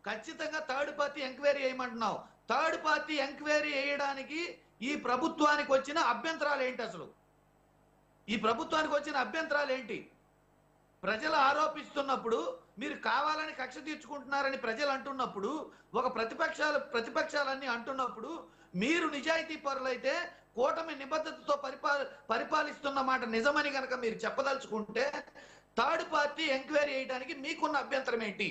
S2: ఖచ్చితంగా థర్డ్ పార్టీ ఎంక్వైరీ వేయమంటున్నాం. థర్డ్ పార్టీ ఎంక్వైరీ వేయడానికి ఈ ప్రభుత్వానికి వచ్చిన అభ్యంతరాలు ఏంటి? అసలు ఈ ప్రభుత్వానికి వచ్చిన అభ్యంతరాలు ఏంటి? ప్రజలు ఆరోపిస్తున్నప్పుడు, మీరు కావాలని కక్ష తీర్చుకుంటున్నారని ప్రజలు అంటున్నప్పుడు, ఒక ప్రతిపక్షాలన్నీ అంటున్నప్పుడు, మీరు నిజాయితీ పరులైతే కూటమి నిబద్ధతతో పరిపాలిస్తున్న మాట నిజమని కనుక మీరు చెప్పదలుచుకుంటే థర్డ్ పార్టీ ఎంక్వైరీ చేయడానికి మీకున్న అభ్యంతరం ఏంటి?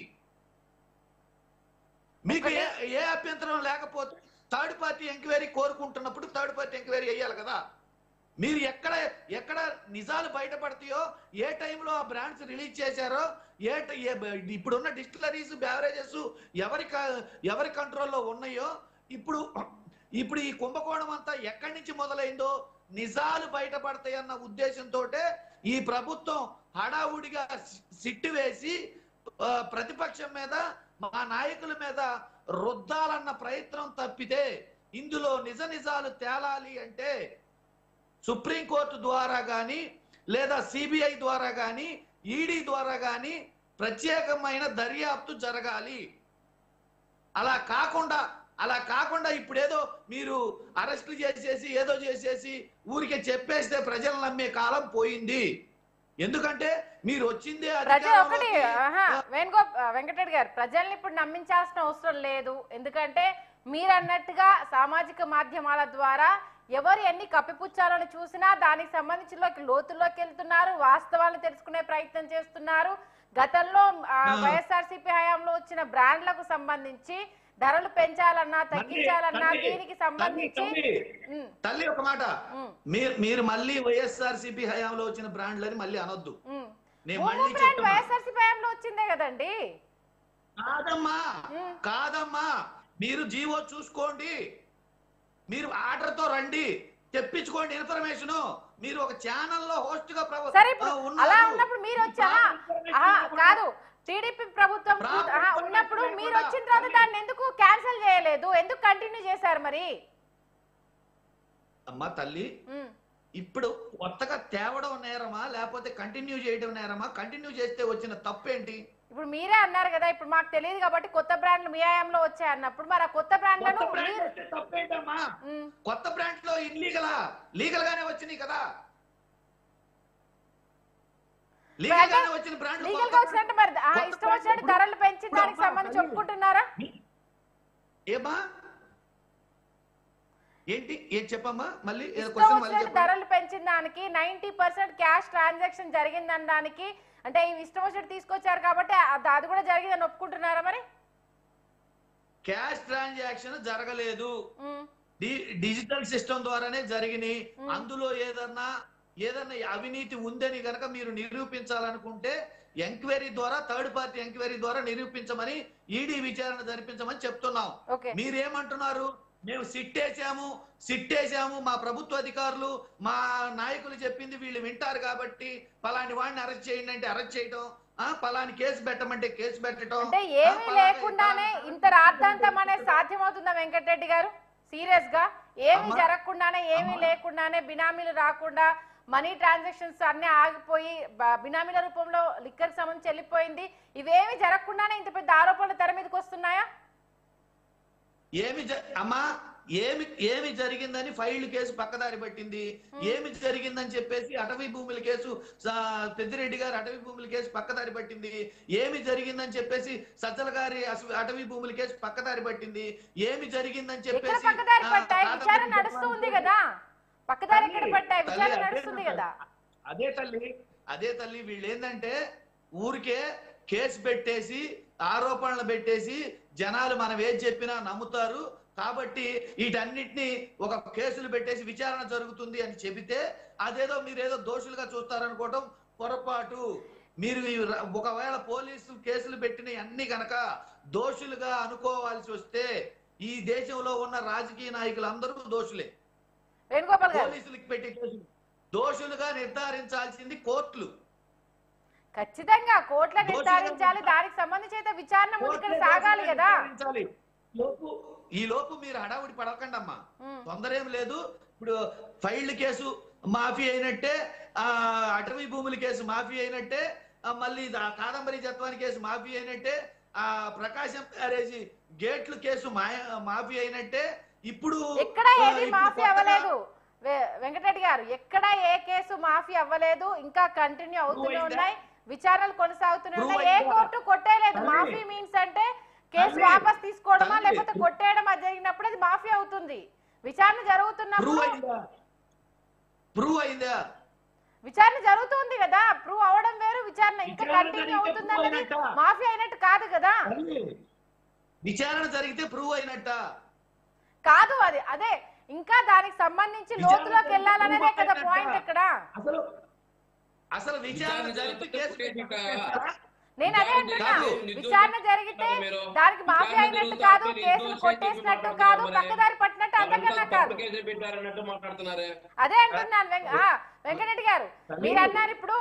S2: మీకు ఏ అభ్యంతరం లేకపోతే థర్డ్ పార్టీ ఎంక్వైరీ కోరుకుంటున్నప్పుడు థర్డ్ పార్టీ ఎంక్వైరీ చేయాలి కదా. మీరు ఎక్కడ నిజాలు బయటపడతాయో, ఏ టైంలో ఆ బ్రాండ్స్ రిలీజ్ చేశారో, ఇప్పుడున్న డిస్టిలరీస్, బ్యావరేజెస్ ఎవరి కంట్రోల్లో ఉన్నాయో, ఇప్పుడు ఈ కుంభకోణం అంతా ఎక్కడి నుంచి మొదలైందో నిజాలు బయటపడతాయన్న ఉద్దేశంతో ఈ ప్రభుత్వం హడావుడిగా సిట్టు వేసి ప్రతిపక్షం మీద, మా నాయకుల మీద రుద్దాలన్న ప్రయత్నం తప్పితే, ఇందులో నిజాలు తేలాలి అంటే సుప్రీంకోర్టు ద్వారా కానీ లేదా సిబిఐ ద్వారా కానీ ఈడీ ద్వారా కానీ ప్రత్యేకమైన దర్యాప్తు జరగాలి. అలా కాకుండా ఇప్పుడేదో మీరు అరెస్టులు చేసేసి ఏదో చేసేసి ఊరికే చెప్పేస్తే ప్రజలు నమ్మే కాలం పోయింది. ఎందుకంటే మీరు వచ్చిందే
S1: వెంకటరెడ్డి గారు, ప్రజల్ని ఇప్పుడు నమ్మించాల్సిన అవసరం లేదు. ఎందుకంటే మీరు అన్నట్టుగా సామాజిక మాధ్యమాల ద్వారా ఎవరు ఎన్ని కప్పిపుచ్చాలని చూసినా దానికి సంబంధించిన లోతుల్లోకి వెళ్తున్నారు, వాస్తవాలను తెలుసుకునే ప్రయత్నం చేస్తున్నారు. గతంలో వైఎస్ఆర్సీపీ హయాంలో వచ్చిన బ్రాండ్లకు సంబంధించి ధరలు పెంచాలన్నా తగ్గించాలన్నా దీనికి సంబంధించి
S2: తల్లి ఒక మాట, మీరు మళ్ళీ వైఎస్ఆర్సీపీ హయాంలో వచ్చిన బ్రాండ్లని మళ్ళీ అనొద్దు.
S1: వైఎస్ఆర్సీపీ హయాంలో వచ్చిందే కదండి.
S2: కాదమ్మా, మీరు జీవో చూసుకోండి, మీరు ఆర్డర్ తో రండి, తెప్పించుకోండి ఇన్ఫర్మేషన్. మీరు ఒక ఛానల్లో హోస్ట్ గా
S1: అలా ఉన్నప్పుడు మీరు వచ్చారా? కాదు, టీడీపీ ప్రభుత్వం ఉన్నప్పుడు మీరు వచ్చిన తర్వాత దాన్ని ఎందుకు క్యాన్సిల్ చేయలేదు, ఎందుకు కంటిన్యూ చేశారు మరి?
S2: అమ్మా తల్లి, ఇప్పుడు కొత్తగా తేవడం నేరమా లేకపోతే కంటిన్యూ చేయడం నేరమా? కంటిన్యూ చేస్తే వచ్చిన తప్పేంటి?
S1: ఇప్పుడు మీరే అన్నారు కదా, ఇప్పుడు మాకు తెలియదు కాబట్టి కొత్త బ్రాండ్లు మీ ఆయంలో వచ్చాయి అన్నప్పుడు మరి ఆ కొత్త బ్రాండ్లను
S2: కొత్త బ్రాండ్ లో లీగల్ గానే వచ్చినాయి కదా.
S1: లీగల్ గా వచ్చినట్టు మరి ఇష్టం వచ్చినట్టు ధరలు పెంచిన దానికి సంబంధించి ఒప్పుకుంటున్నారా?
S2: ఏమా ఏంటి ఏం చెప్పమ్మా మళ్ళీ?
S1: ధరలు పెంచిన దానికి 90% క్యాష్ ట్రాన్సాక్షన్ జరిగిందనడానికి, అంటే ఇష్టం వచ్చినట్టు తీసుకొచ్చారు కాబట్టి అది కూడా జరిగిందని ఒప్పుకుంటున్నారా మరి?
S2: క్యాష్ ట్రాన్సాక్షన్ జరగలేదు, డిజిటల్ సిస్టమ్ ద్వారానే జరిగినాయి. అందులో ఏదన్నా అవినీతి ఉందని గనక మీరు నిరూపించాలనుకుంటే ఎంక్వైరీ ద్వారా, థర్డ్ పార్టీ ఎంక్వైరీ ద్వారా నిరూపించమని, ఈడీ విచారణ జరిపించమని చెప్తున్నాం. మీరేమంటున్నారు? మేము సిట్టేసాము, మా ప్రభుత్వ అధికారులు, మా నాయకులు చెప్పింది వీళ్ళు వింటారు కాబట్టి పలాని వాడిని అరెస్ట్ చేయండి అంటే అరెస్ట్ చేయడం, పలాని కేసు పెట్టమంటే కేసు పెట్టడం,
S1: అంటే ఏమీ లేకుండానే ఇంత రాద్ధాంతం అనేది సాధ్యమవుతుందా వెంకటరెడ్డి గారు? సీరియస్ గా ఏమీ జరగకుండానే, ఏమీ లేకుండానే, బినామీలు రాకుండా, మనీ ట్రాన్సాక్షన్స్ అన్ని ఆగిపోయి బినామీల రూపంలో లిక్కర్ సంబంధించి వెళ్ళిపోయింది, ఇవేమి జరగకుండానే ఇంత పెద్ద ఆరోపణలు తెర మీదకి వస్తున్నాయా?
S2: అమ్మా ఏమి జరిగిందని ఫైల్ కేసు పక్కదారి పట్టింది, ఏమి జరిగిందని చెప్పేసి అటవీ భూముల కేసు పెద్దిరెడ్డి గారి అటవీ భూముల కేసు పక్కదారి పట్టింది, ఏమి జరిగిందని చెప్పేసి సజ్జల గారి అటవీ భూముల కేసు పక్కదారి పట్టింది, ఏమి జరిగిందని చెప్పేసి అదే తల్లి వీళ్ళు ఏంటంటే ఊరికే కేసు పెట్టేసి ఆరోపణలు పెట్టేసి జనాలు మనం ఏది చెప్పినా నమ్ముతారు కాబట్టి వీటన్నిటిని ఒక కేసులు పెట్టేసి విచారణ జరుగుతుంది అని చెబితే అదేదో మీరేదో దోషులుగా చూస్తారనుకోవటం పొరపాటు. మీరు ఒకవేళ పోలీసు కేసులు పెట్టిన అన్ని కనుక దోషులుగా అనుకోవాల్సి వస్తే ఈ దేశంలో ఉన్న రాజకీయ నాయకులందరూ దోషులే. పోలీసులకు పెట్టే కేసులు దోషులుగా నిర్ధారించాల్సింది కోర్టులు.
S1: ఖచ్చితంగా కోర్టులు నిర్ధారించాలి, దానికి సంబంధించి విచారణ ముందుకు సాగాలి కదా.
S2: ఈ లోపు మీరు హడావుడి పడకండి అమ్మా, తొందర ఏం లేదు. ఇప్పుడు ఫైల్డ్ కేసు మాఫీ అయినట్టే, అటవీ భూముల కేసు మాఫీ అయినట్టే, మళ్ళీ కాదంబరి జత్వాని కేసు మాఫీ అయినట్టే, ప్రకాశం బ్యారేజీ గేట్లు కేసు మాఫీ అయినట్టే. ఇప్పుడు
S1: ఎక్కడ ఏది మాఫీ అవ్వలేదు వెంకటరెడ్డి గారు, ఎక్కడ ఏ కేసు మాఫీ అవ్వలేదు, ఇంకా కంటిన్యూ అవుతూనే ఉన్నాయి, విచారణలు కొనసాగుతూనే ఉన్నాయి, ఏ కోర్టు కొట్టేయలేదు. మాఫీ మీన్స్ అంటే కేసు వాపస్ తీసుకోవడమా లేకపోతే కొట్టేయడం జరిగినప్పుడు అది మాఫీ అవుతుంది. విచారణ జరుగుతున్నప్పుడు విచారణ జరుగుతుంది కదా, ప్రూవ్ అవడం వేరు, విచారణ ఇంకా కంటిన్యూ అవుతుంది అన్నది మాఫీ అయినట్టు కాదు కదా.
S2: విచారణ జరిగితే ప్రూవ్ అయినట్ట
S1: కాదు, అది అదే ఇంకా దానికి సంబంధించి లోతులోకి వెళ్ళాలనేదే కదా పాయింట్ ఇక్కడ.
S2: అసలు విచారణ జరిగితే కేసు
S1: నేను అదే అంటున్నా, విచారణ జరిగితే దానికి మాఫీ అయినట్టు కాదు, కేసులు కొట్టేసినట్టు కాదు, పక్కదారి పట్టినట్టు అంతకన్నా కాదు. అదే అంటున్నాను వెంకటరెడ్డి గారు, మీరు అన్నారు ఇప్పుడు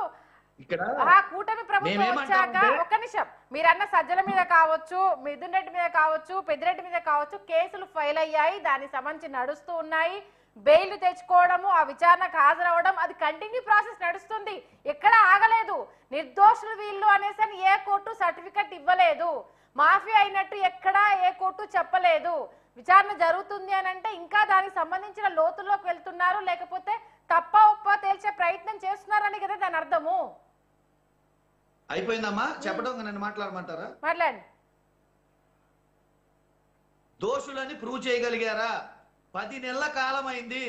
S1: కూటమి ప్రభుత్వం వచ్చాక, ఒక్క నిమిషం, మీరన్న సజ్జల మీద కావచ్చు, మిథున్ రెడ్డి మీద కావచ్చు, పెద్దిరెడ్డి మీద కావచ్చు, కేసులు ఫైల్ అయ్యాయి, దానికి సంబంధించి నడుస్తూ ఉన్నాయి, బెయిల్ తెచ్చుకోవడము, ఆ విచారణకు హాజరవడం, అది కంటిన్యూ ప్రాసెస్ నడుస్తుంది, ఎక్కడ ఆగలేదు. నిర్దోషులు వీళ్ళు అనేసి ఏ కోర్టు సర్టిఫికెట్ ఇవ్వలేదు, మాఫీ అయినట్టు ఎక్కడా ఏ కోర్టు చెప్పలేదు. విచారణ జరుగుతుంది అని అంటే ఇంకా దానికి సంబంధించిన లోతుల్లోకి వెళ్తున్నారు, లేకపోతే తప్ప ఒప్ప తేల్చే ప్రయత్నం చేస్తున్నారని కదా దాని అర్థము.
S2: అయిపోయిందమ్మా చెప్పడం, నన్ను మాట్లాడమంటారా?
S1: మాట్లాడండి.
S2: దోషులని ప్రూవ్ చేయగలిగారా? 10 నెలల కాలం అయింది.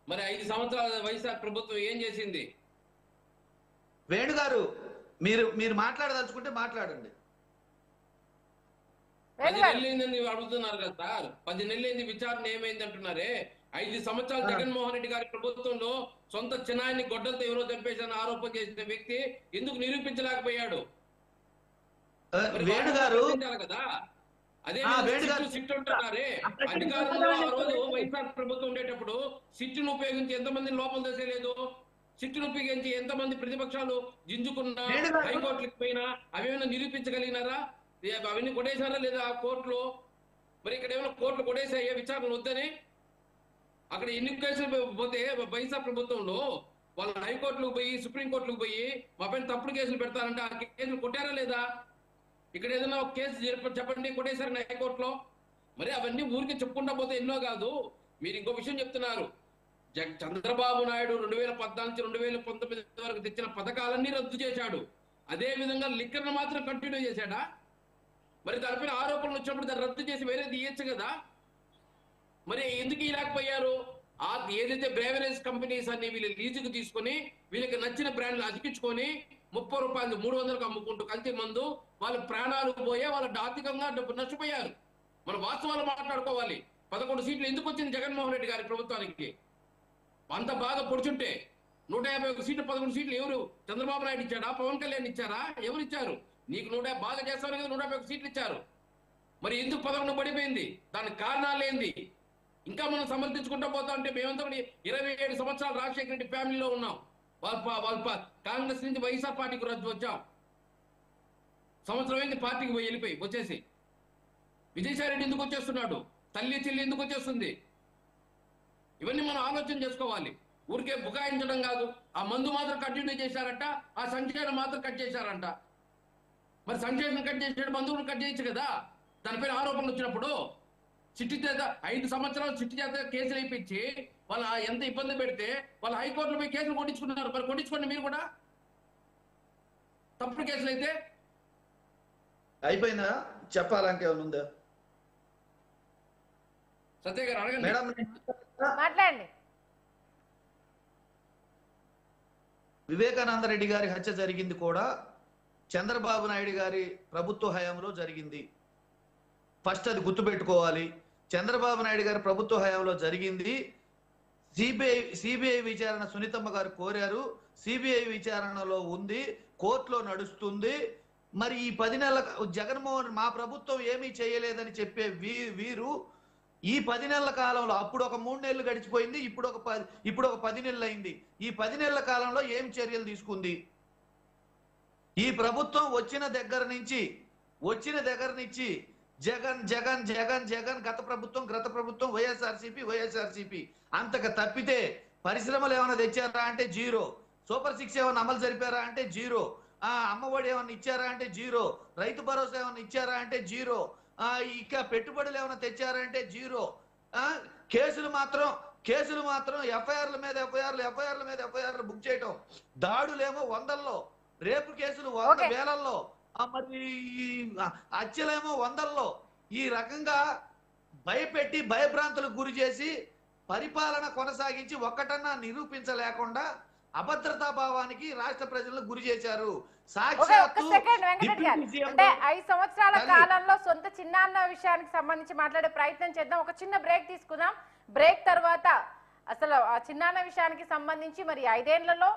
S3: మరి 5 సంవత్సరాల వైఎస్ఆర్ ప్రభుత్వం ఏం చేసింది?
S2: వేణుగారు మీరు మాట్లాడదలుచుకుంటే మాట్లాడండి.
S3: 10 నెలలు అడుగుతున్నారు కదా సార్, 10 నెలలు విచారణ ఏమైంది అంటున్నారే. 5 సంవత్సరాలు జగన్మోహన్ రెడ్డి గారి ప్రభుత్వంలో సొంత చిన్నాయన్ని గొడ్డలతో ఎవరో చంపేశారని ఆరోపణ చేసిన వ్యక్తి ఎందుకు నిరూపించలేకపోయాడు?
S2: వేణుగారు
S3: కదా. అదే సిట్ ఉంటున్నారే, అధికారంలో ఆ రోజు వైఎస్ఆర్ ప్రభుత్వం ఉండేటప్పుడు సిట్టును ఉపయోగించి ఎంతమంది లోపల దశలేదు, సిట్టును ఉపయోగించి ఎంతమంది ప్రతిపక్షాలు జింజుకున్నా, హైకోర్టులకు పోయినా అవేమైనా నిరూపించగలిగినారా? అవన్నీ కొట్టేశారా లేదా కోర్టులో? మరి ఇక్కడ ఏమైనా కోర్టులు కొట్టేసాయా విచారణ వద్దని? అక్కడ ఎన్ని కేసులు పోతే వైఎస్ఆర్ ప్రభుత్వంలో వాళ్ళు హైకోర్టులకు పోయి సుప్రీంకోర్టులకు పోయి మా పైన తప్పుడు కేసులు పెడతారంటే ఆ కేసులు కొట్టారా లేదా? ఇక్కడ ఏదైనా ఒక కేసు చెప్పండి కొట్టేశారని హైకోర్టులో. మరి అవన్నీ ఊరికి చెప్పుకుంటా పోతే ఎన్నో కాదు. మీరు ఇంకో విషయం చెప్తున్నారు, చంద్రబాబు నాయుడు 2014 నుంచి 2019 వరకు తెచ్చిన పథకాలన్నీ రద్దు చేశాడు. అదే విధంగా లిక్కర్ను మాత్రం కంటిన్యూ చేశాడా? మరి దానిపైన ఆరోపణలు వచ్చినప్పుడు దాన్ని రద్దు చేసి వేరేది ఇయ్యచ్చు కదా. మరి ఎందుకు ఇలాకపోయారు? ఏదైతే బ్రేవరేజ్ కంపెనీస్ అన్ని వీళ్ళు లీజుకు తీసుకొని వీళ్ళకి నచ్చిన బ్రాండ్లు అతికించుకొని 30 రూపాయలు 300కు అమ్ముకుంటూ కల్తీ మందు వాళ్ళ ప్రాణాలు పోయే వాళ్ళు ఆర్థికంగా నష్టపోయారు. మనం వాస్తవాలు మాట్లాడుకోవాలి. 11 సీట్లు ఎందుకు వచ్చింది జగన్మోహన్ రెడ్డి గారి ప్రభుత్వానికి? అంత బాగా పొడుచుంటే 151 సీట్లు 11 సీట్లు ఎవరు? చంద్రబాబు నాయుడు ఇచ్చాడా? పవన్ కళ్యాణ్ ఇచ్చారా? ఎవరు ఇచ్చారు? నీకు 150 బాగా చేస్తాను కదా 151 సీట్లు ఇచ్చారు. మరి ఎందుకు 11 పడిపోయింది? దానికి కారణాలు ఏంది? ఇంకా మనం సమర్థించుకుంటూ పోతా అంటే మేమంతా 27 సంవత్సరాలు రాజశేఖర రెడ్డి ఫ్యామిలీలో ఉన్నాం. వాళ్ళ కాంగ్రెస్ నుంచి వైఎస్ఆర్ పార్టీకి వచ్చాం. సంవత్సరం అయింది పార్టీకి వెళ్ళిపోయి వచ్చేసి. విజయసాయి రెడ్డి ఎందుకు వచ్చేస్తున్నాడు? తల్లి చెల్లి ఎందుకు వచ్చేస్తుంది? ఇవన్నీ మనం ఆలోచన చేసుకోవాలి. ఊరికే బుకాయించడం కాదు. ఆ మందు మాత్రం కంటిన్యూ చేశారంట, ఆ సంఖ్యను మాత్రం కట్ చేశారంట. మరి సంక్షేమం కట్ చేసాడు, బంధువులు కట్ చేయొచ్చు కదా. దానిపైన ఆరోపణలు వచ్చినప్పుడు చిట్టి చేత 5 సంవత్సరాలు చిట్టి చేత కేసులు అయిపించి వాళ్ళ ఎంత ఇబ్బంది పెడితే వాళ్ళు హైకోర్టులో పోయి కేసులు కొట్టించుకున్నారు. మరి కొట్టించుకోండి మీరు కూడా, తప్పుడు కేసులు అయితే.
S2: అయిపోయిందా? చెప్పాలంటే ఉందా
S3: సత్య గారు అడగండి
S2: మేడం.
S1: మాట్లాడండి.
S2: వివేకానంద రెడ్డి గారి హత్య జరిగింది కూడా చంద్రబాబు నాయుడు గారి ప్రభుత్వ హయాంలో జరిగింది. ఫస్ట్ అది గుర్తుపెట్టుకోవాలి. చంద్రబాబు నాయుడు గారి ప్రభుత్వ హయాంలో జరిగింది. సిబిఐ విచారణ సునీతమ్మ గారు కోరారు. సిబిఐ విచారణలో ఉంది, కోర్టులో నడుస్తుంది. మరి ఈ 10 నెలల జగన్మోహన్ మా ప్రభుత్వం ఏమీ చేయలేదని చెప్పే వీరు ఈ 10 నెలల కాలంలో, అప్పుడు ఒక 3 నెలలు గడిచిపోయింది, ఇప్పుడు ఒక 10 నెలలు అయింది. ఈ 10 నెలల కాలంలో ఏం చర్యలు తీసుకుంది? ఈ ప్రభుత్వం వచ్చిన దగ్గర నుంచి జగన్ జగన్ జగన్ జగన్ గత ప్రభుత్వం వైఎస్ఆర్సీపీ అంతకు తప్పితే పరిశ్రమలు ఏమైనా తెచ్చారా అంటే జీరో. సూపర్ 6 ఏమైనా అమలు జరిపారా అంటే జీరో. అమ్మఒడి ఏమైనా ఇచ్చారా అంటే జీరో. రైతు భరోసా ఏమైనా ఇచ్చారా అంటే జీరో. ఇక పెట్టుబడులు ఏమైనా తెచ్చారంటే జీరో. కేసులు మాత్రం ఎఫ్ఐఆర్ల మీద ఎఫ్ఐఆర్లు బుక్ చేయటం, దాడులేమో 100ల్లో, రేపు కేసులు 100 వేలల్లో, మరి హత్యలేమో 100ల్లో. ఈ రకంగా భయపెట్టి భయభ్రాంతులకు గురి చేసి పరిపాలన కొనసాగించి ఒక్కటన్నా నిరూపించలేకుండా అభద్రతా భావానికి రాష్ట్ర ప్రజలకు గురి చేశారు.
S1: అంటే 5 సంవత్సరాల కాలంలో సొంత చిన్నాన్న విషయానికి సంబంధించి మాట్లాడే ప్రయత్నం చేద్దాం. ఒక చిన్న బ్రేక్ తీసుకుందాం. బ్రేక్ తర్వాత అసలు ఆ చిన్నాన్న విషయానికి సంబంధించి మరి 5 ఏళ్లలో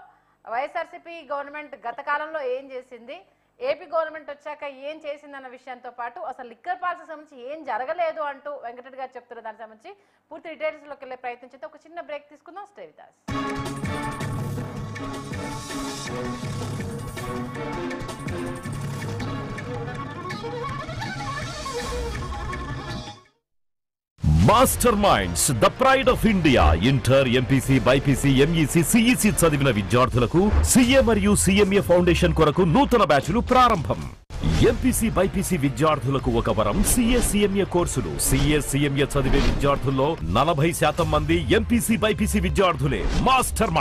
S1: వైఎస్ఆర్సీపీ గవర్నమెంట్ గత కాలంలో ఏం చేసింది, ఏపీ గవర్నమెంట్ వచ్చాక ఏం చేసిందన్న విషయంతో పాటు అసలు లిక్కర్ పాలసీ సంబంధించి ఏం జరగలేదు అంటూ వెంకటరెడ్డి గారు చెప్తున్న దానికి సంబంధించి పూర్తి డీటెయిల్స్ లోకి వెళ్ళే ప్రయత్నం చేద్దాం. ఒక చిన్న బ్రేక్ తీసుకుందాం. Stay with us.
S4: Master Minds the pride of India. Inter, MPC, BiPC, MEC, CEC చదివిన విద్యార్థులకు సిఏ మరియు సిఎంఏ ఫౌండేషన్ కొరకు నూతన బ్యాచ్లు ప్రారంభం. ఎంపీసీ, బైపీసీ విద్యార్థులకు ఒక వరం సిఏ, సిఎంఏ కోర్సులు. సిఏ, సిఎంఏ చదివే విద్యార్థుల్లో 40% మంది ఎంపీసీ, బైపీసీ విద్యార్థులే. Master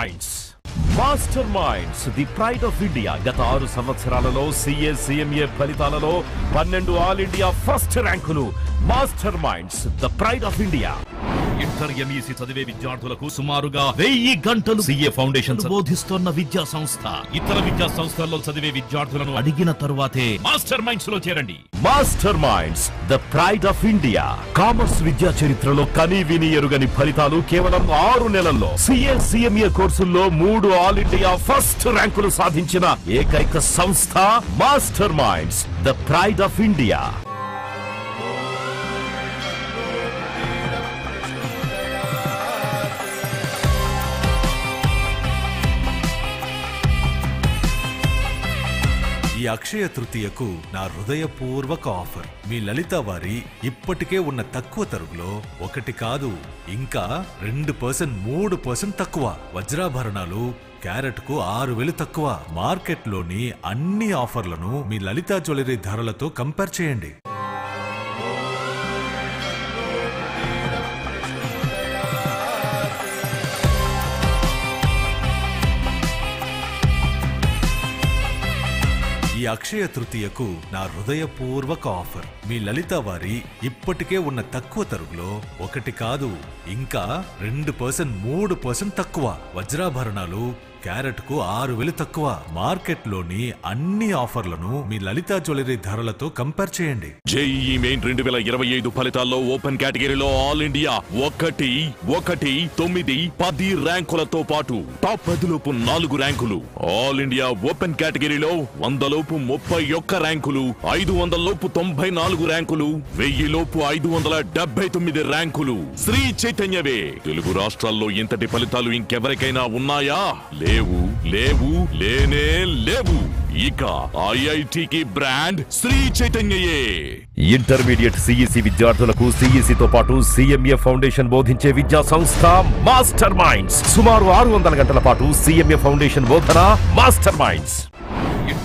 S4: Minds the pride of India. గత 6 సంవత్సరాలలో సిఏ, సిఎంఏ ఫలితాలలో 12 ఆల్ ఇండియా ఫస్ట్ ర్యాంకులు. Master Minds the pride of India. Inter, MEC చదివే విద్యార్థులకు సుమారుగా 1000 గంటలు సిఏ ఫౌండేషన్ బోధిస్తున్న విద్యా సంస్థ. ఇతర విద్యా సంస్థల్లో చదివే విద్యార్థులను అడిగిన తరువాతే మాస్టర్ మైండ్స్ లో చేరండి. Master Minds the pride of India. Commerce విద్యా చరిత్రలో కని విని ఎరుగని ఫలితాలు కేవలం 6 నెలల్లో. సిఏ, సిఎంఏ కోర్సుల్లో 3 ఆల్ ఇండియా ఫస్ట్ ర్యాంకులు సాధించిన ఏకైక సంస్థ master Minds the pride of India.
S5: ఈ అక్షయ తృతీయకు నా హృదయపూర్వక ఆఫర్. మీ లలిత వారి ఇప్పటికే ఉన్న తక్కువ తరుగులో 1 కాదు ఇంకా 2%, 3% తక్కువ. వజ్రాభరణాలు క్యారెట్ కు 6000 తక్కువ. మార్కెట్లోని అన్ని ఆఫర్లను మీ లలిత జ్యువెలరీ ధరలతో కంపేర్ చేయండి. ఈ అక్షయ తృతీయకు నా హృదయపూర్వక ఆఫర్. మీ లలిత వారి ఇప్పటికే ఉన్న తక్కువ తరుగులో 1 కాదు ఇంకా 2%, 3% తక్కువ. వజ్రాభరణాలు క్యారెట్ కు 6000 తక్కువ. మార్కెట్లోని అన్ని ఆఫర్లను మీ లలిత జ్యువెలరీ ధరలతో కంపేర్ చేయండి.
S6: జేఈఈ మెయిన్ 2025 ఫలితాల్లో ఓపెన్ కేటగిరీలో ఆల్ ఇండియా 1, 9, 10 ర్యాంకులతో పాటు టాప్ 10 లోపు 4 ర్యాంకులు. ఆల్ ఇండియా ఓపెన్ కేటగిరీలో 100 లోపు 31 ర్యాంకులు, 500 లోపు 94 ర్యాంకులు, 1000 లోపు 579 ర్యాంకులు. శ్రీ చైతన్యవే. తెలుగు రాష్ట్రాల్లో ఇంతటి ఫలితాలు ఇంకెవరికైనా ఉన్నాయా? లేవు, లేనే లేవు. ఇక ఐఐటికి బ్రాండ్ శ్రీ చైతన్యయే.
S4: ఇంటర్మీడియట్ సిఈసి విద్యార్థులకు సిఈసితో పాటు సిఎంఏ ఫౌండేషన్ బోధించే విద్యా సంస్థ మాస్టర్ మైండ్స్. సుమారు 600 గంటల పాటు సిఎంఏ ఫౌండేషన్ బోధన. Master minds.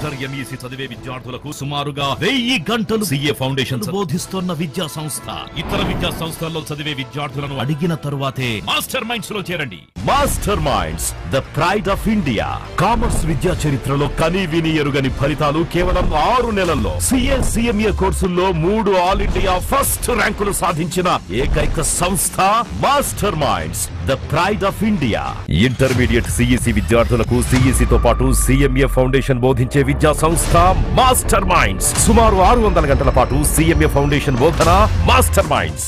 S4: ఇంటర్ ఎంఈసీ చదివే విద్యార్థులకు సుమారుగా 1000 గంటలు సిఏ ఫౌండేషన్ బోధిస్తున్న విద్యా సంస్థ. ఇతర విద్యా సంస్థల్లో చదివే విద్యార్థులను అడిగిన తరువాతే మాస్టర్ మైండ్స్ లో చేరండి. Master Minds, the pride of India. Commerce విద్యా చరిత్రలో కని విని ఎరుగని ఫలితాలు కేవలం 6 నెలల్లో. సిఏ సిఎంఏ కోర్సుల్లో 3 ఆల్ ఇండియా ఫస్ట్ ర్యాంకులు సాధించిన ఏకైక సంస్థ master Minds, the pride of India. Intermediate CEC విద్యార్థులకు సిఈసితో పాటు సిఎంఏ ఫౌండేషన్ బోధించే విద్యా సంస్థ మాస్టర్ మైండ్స్. సుమారు 600 గంటల పాటు సిఎంఏ ఫౌండేషన్ బోధన. Master Minds,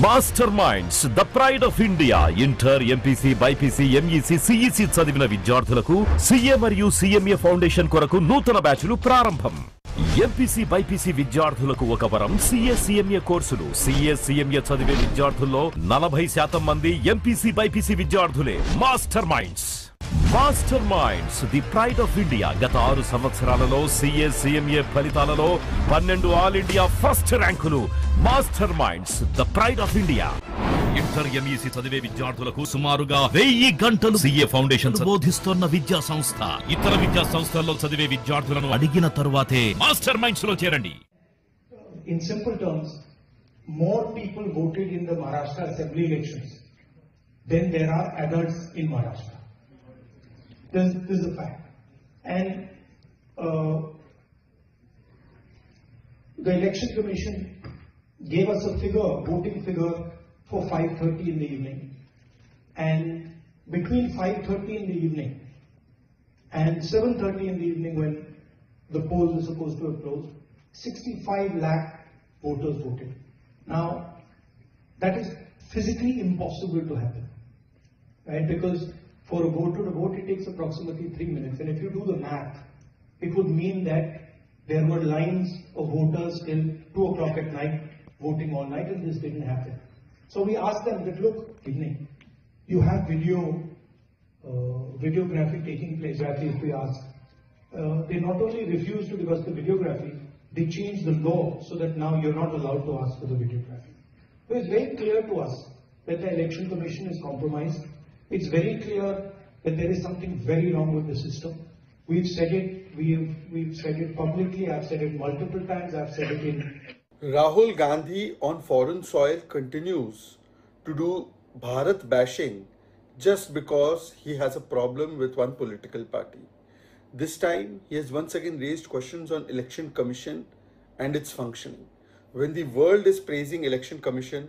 S4: Master Minds, the pride of India. Inter, MPC, BiPC, MEC, CEC చదివిన విద్యార్థులకు సిఏ మరియు సిఎంఏ ఫౌండేషన్ కొరకు నూతన బ్యాచ్లు ప్రారంభం. ఎంపీసీ, బైపీసీ విద్యార్థులకు ఒక వరం సిఏ సిఎంఏ కోర్సులు. సిఏ సిఎంఏ చదివే విద్యార్థుల్లో 40% మంది ఎంపీసీ, బైపీసీ విద్యార్థులే. Master Minds, Master Minds, the pride of India. గత 6 సంవత్సరాలలో సిఏ సిఎంఏ ఫలితాలలో 12 ఆల్ ఇండియా ఫస్ట్ ర్యాంకులు. Master Minds, the pride of India. Inter MEC చదివే విద్యార్థులకు సుమారుగా 1000 గంటలు సిఏ ఫౌండేషన్ బోధిస్తున్న విద్యా సంస్థ. ఇతర విద్యా సంస్థల్లో చదివే విద్యార్థులను అడిగిన తరువాతే మాస్టర్ మైండ్స్ లో చేరండి.
S7: In simple terms, more people voted in the Maharashtra assembly elections than there are adults in Maharashtra. This is a fact. And the election commission gave us a figure, voting figure for 5:30 in the evening. And between 5:30 in the evening and 7:30 in the evening, when the polls were supposed to have closed, 65 lakh voters voted. Now, that is physically impossible to happen, right? Because for a voter to vote, it takes approximately 3 minutes. And if you do the math, it would mean that there were lines of voters till 2 o'clock at night voting all night, and this didn't happen. So we asked them that, look, evening, you have videography taking place, at least we asked. They not only refused to give us the videography, they changed the law so that now you're not allowed to ask for the videography. So it's very clear to us that the election commission is compromised. It's very clear that there is something very wrong with the system. We've said it, we've said it publicly, I've said it multiple times, I've said it in...
S8: Rahul Gandhi on foreign soil continues to do Bharat bashing just because he has a problem with one political party. This time, he has once again raised questions on Election Commission and its functioning. When the world is praising Election Commission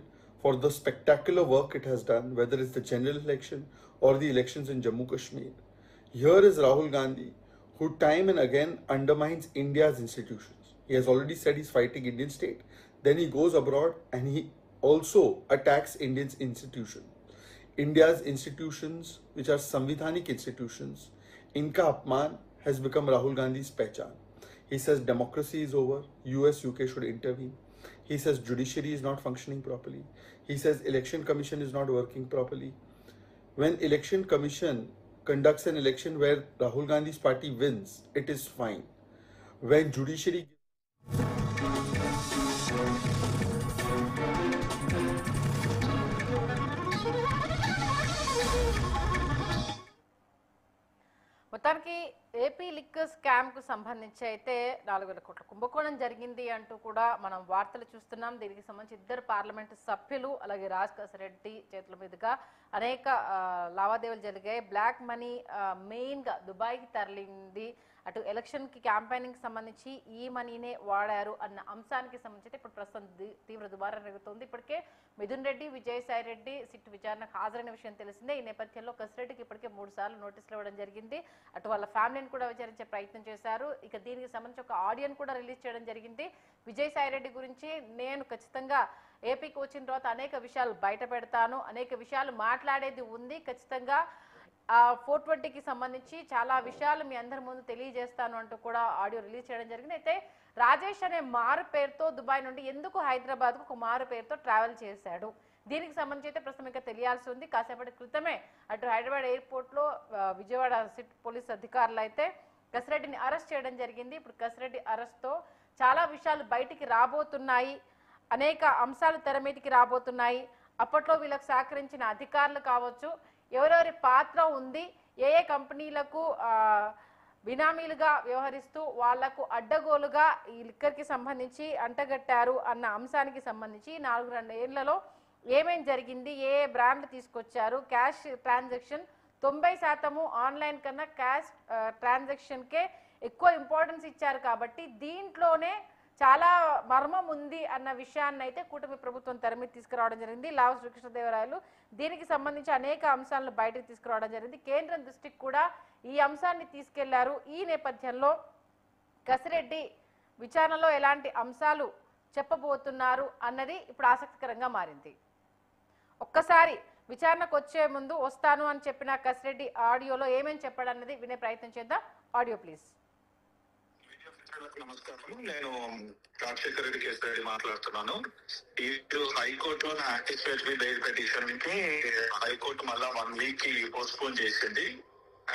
S8: for the spectacular work it has done, whether it's the general election or the elections in Jammu Kashmir, here is Rahul Gandhi, who time and again undermines India's institutions. He has already said he's fighting Indian state. Then he goes abroad and he also attacks Indian institutions. India's institutions, which are Samvidhanik institutions, inka apman has become Rahul Gandhi's pehchan. He says democracy is over, US, UK should intervene. He says judiciary is not functioning properly. He says election commission is not working properly. When election commission conducts an election where Rahul Gandhi's party wins, it is fine. When judiciary...
S1: మొత్తానికి AP liquor scam కు సంబంధించి అయితే 4,000 కోట్ల కుంభకోణం జరిగింది అంటూ కూడా మనం వార్తలు చూస్తున్నాం. దీనికి సంబంధించి 2 పార్లమెంటు సభ్యులు అలాగే రాజ్ రెడ్డి చేతుల మీదుగా అనేక లావాదేవీలు జరిగాయి. బ్లాక్ మనీ మెయిన్ గా దుబాయ్కి తరలింది. అటు ఎలక్షన్ కి క్యాంపెయినింగ్ సంబంధించి ఈ మనీనే వాడారు అన్న అంశానికి సంబంధించి ఇప్పుడు ప్రస్తుతం తీవ్ర దుమారం జరుగుతోంది. ఇప్పటికే మిథున్ రెడ్డి, విజయసాయి రెడ్డి సిట్ విచారణకు హాజరైన విషయం తెలిసిందే. ఈ నేపథ్యంలో కసిరెడ్డికి ఇప్పటికే 3 సార్లు నోటీసులు ఇవ్వడం జరిగింది. అటు వాళ్ళ ఫ్యామిలీని కూడా విచారించే ప్రయత్నం చేశారు. ఇక దీనికి సంబంధించి ఒక ఆడియోని కూడా రిలీజ్ చేయడం జరిగింది. విజయసాయి రెడ్డి గురించి నేను ఖచ్చితంగా ఏపీకి వచ్చిన తర్వాత అనేక విషయాలు బయట పెడతాను, అనేక విషయాలు మాట్లాడేది ఉంది, ఖచ్చితంగా 420కి సంబంధించి చాలా విషయాలు మీ అందరి ముందు తెలియజేస్తాను అంటూ కూడా ఆడియో రిలీజ్ చేయడం జరిగింది. అయితే రాజేష్ అనే మారు పేరుతో దుబాయ్ నుండి ఎందుకు హైదరాబాద్కు ఒక మారు పేరుతో ట్రావెల్ చేశాడు, దీనికి సంబంధించి అయితే ప్రస్తుతం ఇంకా తెలియాల్సి ఉంది. కాసేపటి క్రితమే అటు హైదరాబాద్ ఎయిర్పోర్ట్లో విజయవాడ సిట్ పోలీస్ అధికారులు అయితే కసిరెడ్డిని అరెస్ట్ చేయడం జరిగింది. ఇప్పుడు కసిరెడ్డి అరెస్ట్తో చాలా విషయాలు బయటికి రాబోతున్నాయి, అనేక అంశాలు తెర మీదకి రాబోతున్నాయి. అప్పట్లో వీళ్ళకి సహకరించిన అధికారులు కావచ్చు, ఎవరెవరి పాత్ర ఉంది, ఏ ఏ కంపెనీలకు బినామీలుగా వ్యవహరిస్తూ వాళ్లకు అడ్డగోలుగా ఈ లిక్కర్కి సంబంధించి అంటగట్టారు అన్న అంశానికి సంబంధించి 4 ఏళ్లలో ఏమేం జరిగింది, ఏ బ్రాండ్లు తీసుకొచ్చారు, క్యాష్ ట్రాన్సాక్షన్ 90% ఆన్లైన్ కన్నా క్యాష్ ట్రాన్సాక్షన్కే ఎక్కువ ఇంపార్టెన్స్ ఇచ్చారు. కాబట్టి దీంట్లోనే చాలా మర్మం ఉంది అన్న విషయాన్ని అయితే కూటమి ప్రభుత్వం తెర మీద తీసుకురావడం జరిగింది. లావు శ్రీకృష్ణదేవరాయలు దీనికి సంబంధించి అనేక అంశాలను బయటకు తీసుకురావడం జరిగింది. కేంద్రం దృష్టికి కూడా ఈ అంశాన్ని తీసుకెళ్లారు. ఈ నేపథ్యంలో కసిరెడ్డి విచారణలో ఎలాంటి అంశాలు చెప్పబోతున్నారు అన్నది ఇప్పుడు ఆసక్తికరంగా మారింది. ఒక్కసారి విచారణకు వచ్చే ముందు వస్తాను అని చెప్పిన కసిరెడ్డి ఆడియోలో ఏమేం చెప్పాడన్నది వినే ప్రయత్నం చేద్దాం. Audio please.
S9: నమస్కారం, నేను రాజశేఖర రెడ్డి కేసు మాట్లాడుతున్నాను. ఇటు హైకోర్టులో యాంటిసిపేటరీ బెయిల్ పిటిషన్ కి హైకోర్టు మళ్ళా 1 వీక్ కి పోస్ట్పోన్ చేసింది.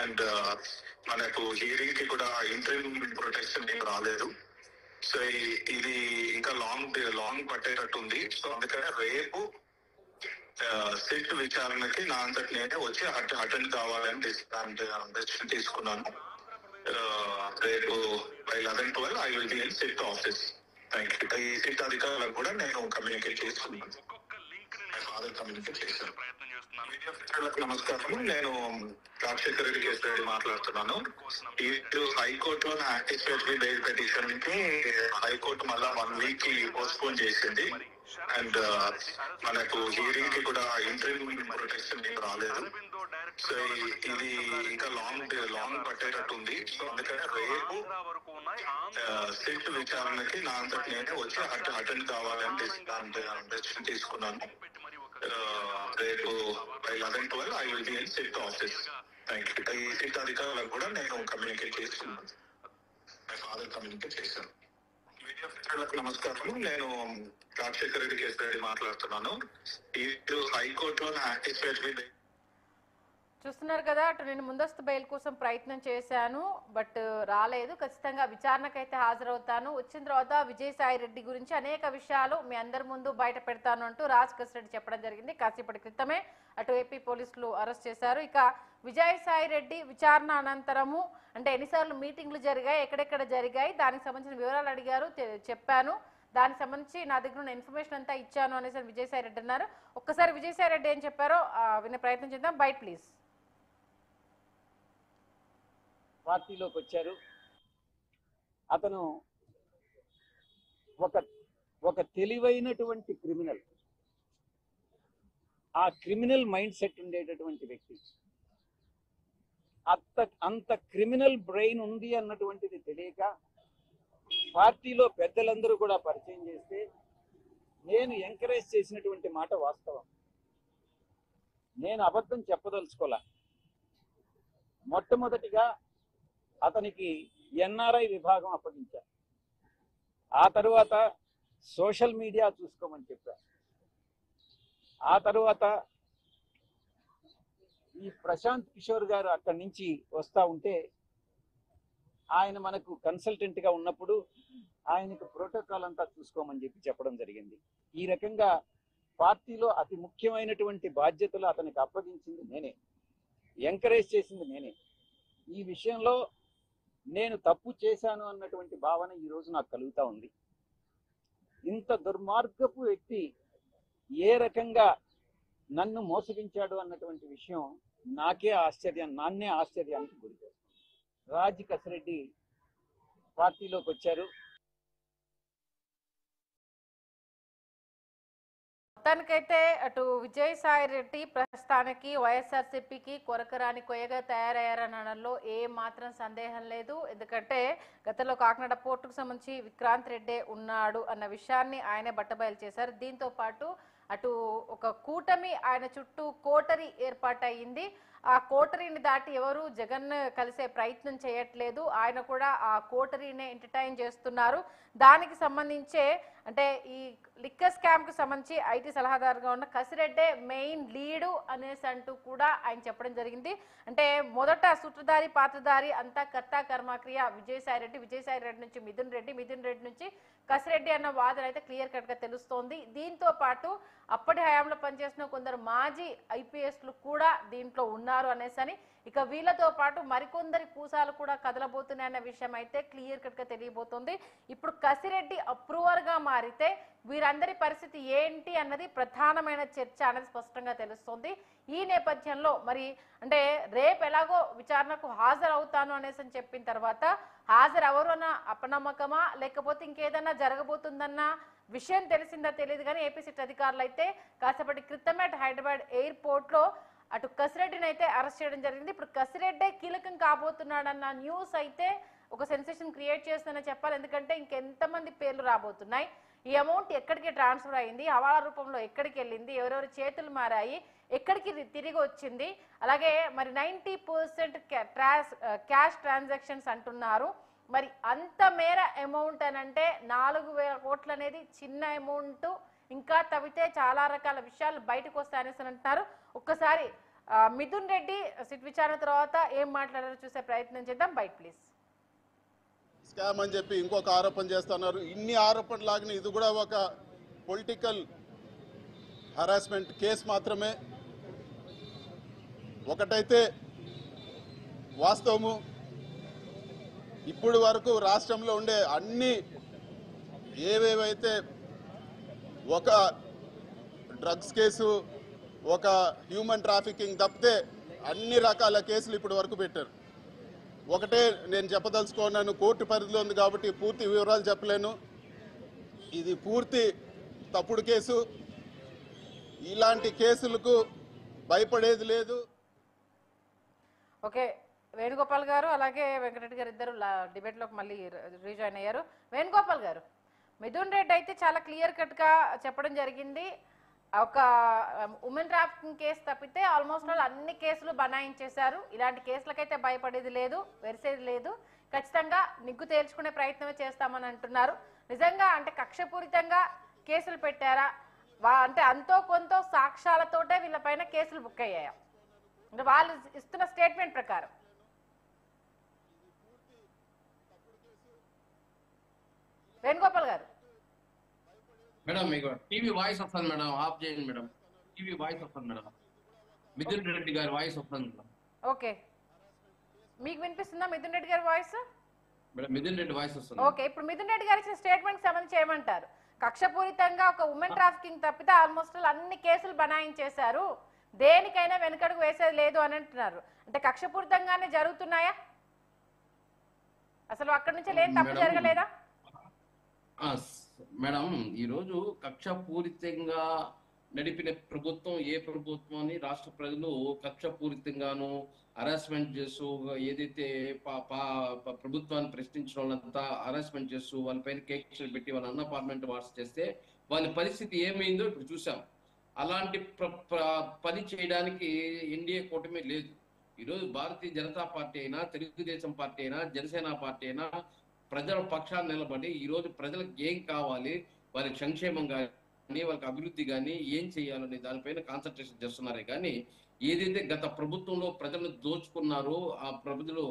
S9: అండ్ మనకు హియరింగ్ కి కూడా ఇంటర్వ్యూ ప్రొటెక్షన్ ఏం రాలేదు. సో ఇది ఇంకా లాంగ్ పట్టేటట్టు ఉంది. సో అందుకనే రేపు సిట్ విచారణకి నా అంతటి నేనే వచ్చి అటెండ్ కావాలని డెసిషన్ తీసుకున్నాను. రేపు by 11-12 I will be in SIT office. Thank you. ఈ సిట్ అధికారులకు కూడా నేను కమ్యూనికేట్ చేస్తున్నాను. నమస్కారం, నేను రాజశేఖర రెడ్డి కేసు మాట్లాడుతున్నాను. ఇటు హైకోర్టులో యాంటిసిపేటరీ బెయిల్ పిటిషన్ కి హైకోర్టు మళ్ళా 1 వీక్ కి పోస్ట్పోన్ చేసింది. అండ్ మనకు హియరింగ్ కి కూడా ఇంటర్వ్యూ ప్రొటెక్షన్ ఏం రాలేదు. సో ఇది ఇంకా లాంగ్ పట్టేటట్టు ఉంది. సో అందుకని రేపు సిట్ విచారణకి నా అంతటి నేనే వచ్చి అటెండ్ కావాలని డెసిషన్ తీసుకున్నాను. రేపు by 11-12 I will be in SIT office. Thank you. ఈ సిట్ అధికారులకు కూడా నేను కమ్యూనికేట్ చేస్తున్నాను. కమ్యూనికేట్ చేశాను. నమస్కారం, నేను రాజశేఖర రెడ్డి కేసు మాట్లాడుతున్నాను. ఇటు హైకోర్టులో యాంటిసిపేటరీ
S1: చూస్తున్నారు కదా, అటు నేను ముందస్తు బెయిల్ కోసం ప్రయత్నం చేశాను, బట్ రాలేదు. ఖచ్చితంగా విచారణకైతే హాజరవుతాను. వచ్చిన తర్వాత విజయసాయి రెడ్డి గురించి అనేక విషయాలు మీ అందరి ముందు బయట పెడతాను అంటూ కసిరెడ్డి చెప్పడం జరిగింది. కాసేపటి క్రితమే అటు ఏపీ పోలీసులు అరెస్ట్ చేశారు. ఇక విజయసాయి రెడ్డి విచారణ అనంతరము అంటే ఎన్నిసార్లు మీటింగ్లు జరిగాయి, ఎక్కడెక్కడ జరిగాయి, దానికి సంబంధించిన వివరాలు అడిగారు, చెప్పాను. దానికి సంబంధించి నా దగ్గర ఉన్న ఇన్ఫర్మేషన్ అంతా ఇచ్చాను అనేసి విజయసాయి రెడ్డి అన్నారు. ఒక్కసారి విజయసాయి రెడ్డి ఏం చెప్పారో వినే ప్రయత్నం చేద్దాం. Byte please.
S10: పార్టీలోకి వచ్చారు. అతను ఒక తెలివైనటువంటి క్రిమినల్, ఆ క్రిమినల్ మైండ్ సెట్ ఉండేటటువంటి వ్యక్తి. అంత క్రిమినల్ బ్రెయిన్ ఉంది అన్నటువంటిది తెలియక పార్టీలో పెద్దలందరూ కూడా పరిచయం చేస్తే నేను ఎంకరేజ్ చేసినటువంటి మాట వాస్తవం. నేను అబద్ధం చెప్పదలుచుకోలే. మొట్టమొదటిగా అతనికి ఎన్ఆర్ఐ విభాగం అప్పగించారు. ఆ తరువాత సోషల్ మీడియా చూసుకోమని చెప్పారు. ఆ తరువాత ఈ ప్రశాంత్ కిషోర్ గారు అక్కడి నుంచి వస్తూ ఉంటే ఆయన మనకు కన్సల్టెంట్గా ఉన్నప్పుడు ఆయనకు ప్రోటోకాల్ అంతా చూసుకోమని చెప్పడం జరిగింది. ఈ రకంగా పార్టీలో అతి ముఖ్యమైనటువంటి బాధ్యతలు అతనికి అప్పగించింది నేనే, ఎంకరేజ్ చేసింది నేనే. ఈ విషయంలో నేను తప్పు చేశాను అన్నటువంటి భావన ఈరోజు నాకు కలుగుతూ ఉంది. ఇంత దుర్మార్గపు వ్యక్తి ఏ రకంగా నన్ను మోసగించాడు అన్నటువంటి విషయం నాన్నే ఆశ్చర్యానికి గురి చేస్తుంది. కసిరెడ్డి పార్టీలోకి వచ్చారు.
S1: మొత్తానికైతే అటు విజయసాయి రెడ్డి ప్రస్తుతానికి వైఎస్ఆర్సీపీకి కొరకరాని కొయ్యగా తయారయ్యారనడంలో ఏ మాత్రం సందేహం లేదు. ఎందుకంటే గతంలో కాకినాడ పోర్టుకు సంబంధించి విక్రాంత్ రెడ్డే ఉన్నాడు అన్న విషయాన్ని ఆయనే బట్టబయలు చేశారు. దీంతో పాటు అటు ఒక కూటమి ఆయన చుట్టూ కోటరీ ఏర్పాటయింది. ఆ కోటరీని దాటి ఎవరు జగన్ కలిసే ప్రయత్నం చేయట్లేదు. ఆయన కూడా ఆ కోటరీనే ఎంటర్టైన్ చేస్తున్నారు. దానికి సంబంధించే అంటే ఈ లిక్కర్ స్కామ్ కు సంబంధించి ఐటీ సలహాదారుగా ఉన్న కసిరెడ్డే మెయిన్ లీడు అనేసి అంటూ కూడా ఆయన చెప్పడం జరిగింది. అంటే మొదట సూత్రధారి పాత్రధారి అంతా కర్త కర్మక్రియ విజయసాయి రెడ్డి నుంచి మిథున్ రెడ్డి నుంచి కసిరెడ్డి అన్న వాదన అయితే క్లియర్ కట్ గా తెలుస్తోంది. దీంతో పాటు అప్పటి హయాంలో పనిచేసిన కొందరు మాజీ ఐపీఎస్లు కూడా దీంట్లో ఉన్నారు అనేసని, ఇక వీళ్ళతో పాటు మరికొందరి పూసాలు కూడా కదలబోతున్నాయన్న విషయం అయితే క్లియర్ కట్ గా తెలియబోతోంది. ఇప్పుడు కసిరెడ్డి అప్రూవర్ గా మారితే వీరందరి పరిస్థితి ఏంటి అన్నది ప్రధానమైన చర్చ అనేది స్పష్టంగా తెలుస్తోంది. ఈ నేపథ్యంలో మరి అంటే రేపు ఎలాగో విచారణకు హాజరవుతాను అనేసి చెప్పిన తర్వాత హాజరవరు అన్న అపనమ్మకమా లేకపోతే ఇంకేదన్నా జరగబోతుందన్న విషయం తెలిసిందా తెలియదు కానీ ఏపీసీటీ అధికారులు అయితే కాసేపటి క్రితమే హైదరాబాద్ ఎయిర్పోర్ట్ లో అటు కసిరెడ్డిని అయితే అరెస్ట్ చేయడం జరిగింది. ఇప్పుడు కసిరెడ్డే కీలకం కాబోతున్నాడన్న న్యూస్ అయితే ఒక సెన్సేషన్ క్రియేట్ చేస్తుందని చెప్పాలి. ఎందుకంటే ఇంకెంతమంది పేర్లు రాబోతున్నాయి, ఈ అమౌంట్ ఎక్కడికి ట్రాన్స్ఫర్ అయింది, హవాలా రూపంలో ఎక్కడికి వెళ్ళింది, ఎవరెవరి చేతులు మారాయి, ఎక్కడికి తిరిగి వచ్చింది, అలాగే మరి 90% క్యాష్ ట్రాన్సాక్షన్స్ అంటున్నారు. మరి అంత మేర అమౌంట్ అని అంటే 4,000 కోట్లు అనేది చిన్న అమౌంట్, ఇంకా తవ్వితే చాలా రకాల విషయాలు బయటకు వస్తాయనేసి అంటున్నారు. ఒక్కసారి మిథున్ రెడ్డి సిట్ విచారణ తర్వాత ఏం మాట్లాడారో చూసే ప్రయత్నం చేద్దాం. బయట ప్లీజ్.
S11: స్కామ్ అని చెప్పి ఇంకొక ఆరోపణ చేస్తున్నారు. ఇన్ని ఆరోపణలు లాగిన ఇది కూడా ఒక పొలిటికల్ హరాస్మెంట్ కేసు మాత్రమే. ఒకటైతే వాస్తవము, ఇప్పుడు వరకు రాష్ట్రంలో ఉండే అన్ని ఏవేవైతే ఒక డ్రగ్స్ కేసు, ఒక హ్యూమన్ ట్రాఫికింగ్ తప్పితే అన్ని రకాల కేసులు ఇప్పటి వరకు పెట్టారు. ఒకటే నేను చెప్పదలుచుకున్నాను, కోర్టు పరిధిలో ఉంది కాబట్టి పూర్తి వివరాలు చెప్పలేను. ఇది పూర్తి తప్పుడు కేసు, ఇలాంటి కేసులకు భయపడేది లేదు.
S1: ఓకే, వేణుగోపాల్ గారు అలాగే వెంకటరెడ్డి గారు ఇద్దరు డిబేట్లోకి మళ్ళీ రీజాయిన్ అయ్యారు. వేణుగోపాల్ గారు, మిథున్ రెడ్డి అయితే చాలా క్లియర్ కట్గా చెప్పడం జరిగింది, ఒక ఉమెన్ ట్రాఫికింగ్ కేసు తప్పితే ఆల్మోస్ట్ అన్ని కేసులు బనాయించేశారు, ఇలాంటి కేసులకైతే భయపడేది లేదు, వెరిసేది లేదు, ఖచ్చితంగా నిగ్గు తేల్చుకునే ప్రయత్నమే చేస్తామని అంటున్నారు. నిజంగా అంటే కక్షపూరితంగా కేసులు పెట్టారా, అంటే అంతో కొంత సాక్ష్యాలతోటే వీళ్ళపైన కేసులు బుక్ అయ్యాయా, అంటే వాళ్ళు ఇస్తున్న స్టేట్మెంట్ ప్రకారం? వేణుగోపాల్ గారు
S3: మేడం, మీకు టీవీ వాయిస్ వస్తుంది మేడం, ఆఫ్ చేయండి మేడం. టీవీ వాయిస్ వస్తుంది మేడం, మిథున్ రెడ్డి గారి వాయిస్ వస్తుంది మేడం.
S1: ఓకే, మీకు వినిపిస్తుందా మిథున్ రెడ్డి గారి voice?
S3: Madam Mithun Reddy voice వస్తుంది.
S1: ఓకే, ఇప్పుడు మిథున్ రెడ్డి గారి ఇచ్చిన స్టేట్మెంట్ సంబంధించి ఏమంటారు? కక్షపూరితంగా ఒక ఉమెన్ ట్రాఫికింగ్ తప్పితే ఆల్మోస్ట్ అన్ని కేసులు బనాయించేశారు, దేనికైనా వెనుకడుగు వేసేది లేదు అని అంటున్నారు. అంటే కక్షపూరితంగానే జరుగుతున్నాయా, అసలు అక్కడి నుంచి లేని తప్పు జరగలేదా?
S3: మేడం, ఈరోజు కక్షపూరితంగా నడిపిన ప్రభుత్వం ఏ ప్రభుత్వం అని రాష్ట్ర ప్రజలు కక్షపూరితంగాను హరాస్మెంట్ చేస్తూ, ఏదైతే ప్రభుత్వాన్ని ప్రశ్నించిన వాళ్ళంతా హరాస్మెంట్ చేస్తూ వాళ్ళపైన కేసులు పెట్టి వాళ్ళ అన్న పార్లమెంట్ వార్స్ చేస్తే వాళ్ళ పరిస్థితి ఏమైందో ఇప్పుడు చూసాం. అలాంటి పని చేయడానికి ఎన్డీఏ కూటమి లేదు. ఈరోజు భారతీయ జనతా పార్టీ అయినా, తెలుగుదేశం పార్టీ అయినా, జనసేన పార్టీ అయినా ప్రజల పక్షాన్ని నిలబడి ఈరోజు ప్రజలకు ఏం కావాలి, వారి సంక్షేమం కానీ వాళ్ళకి అభివృద్ధి కానీ ఏం చేయాలని దానిపైన కాన్సన్ట్రేషన్ చేస్తున్నారే కానీ ఏదైతే గత ప్రభుత్వంలో ప్రజలను దోచుకున్నారో, ఆ ప్రజలు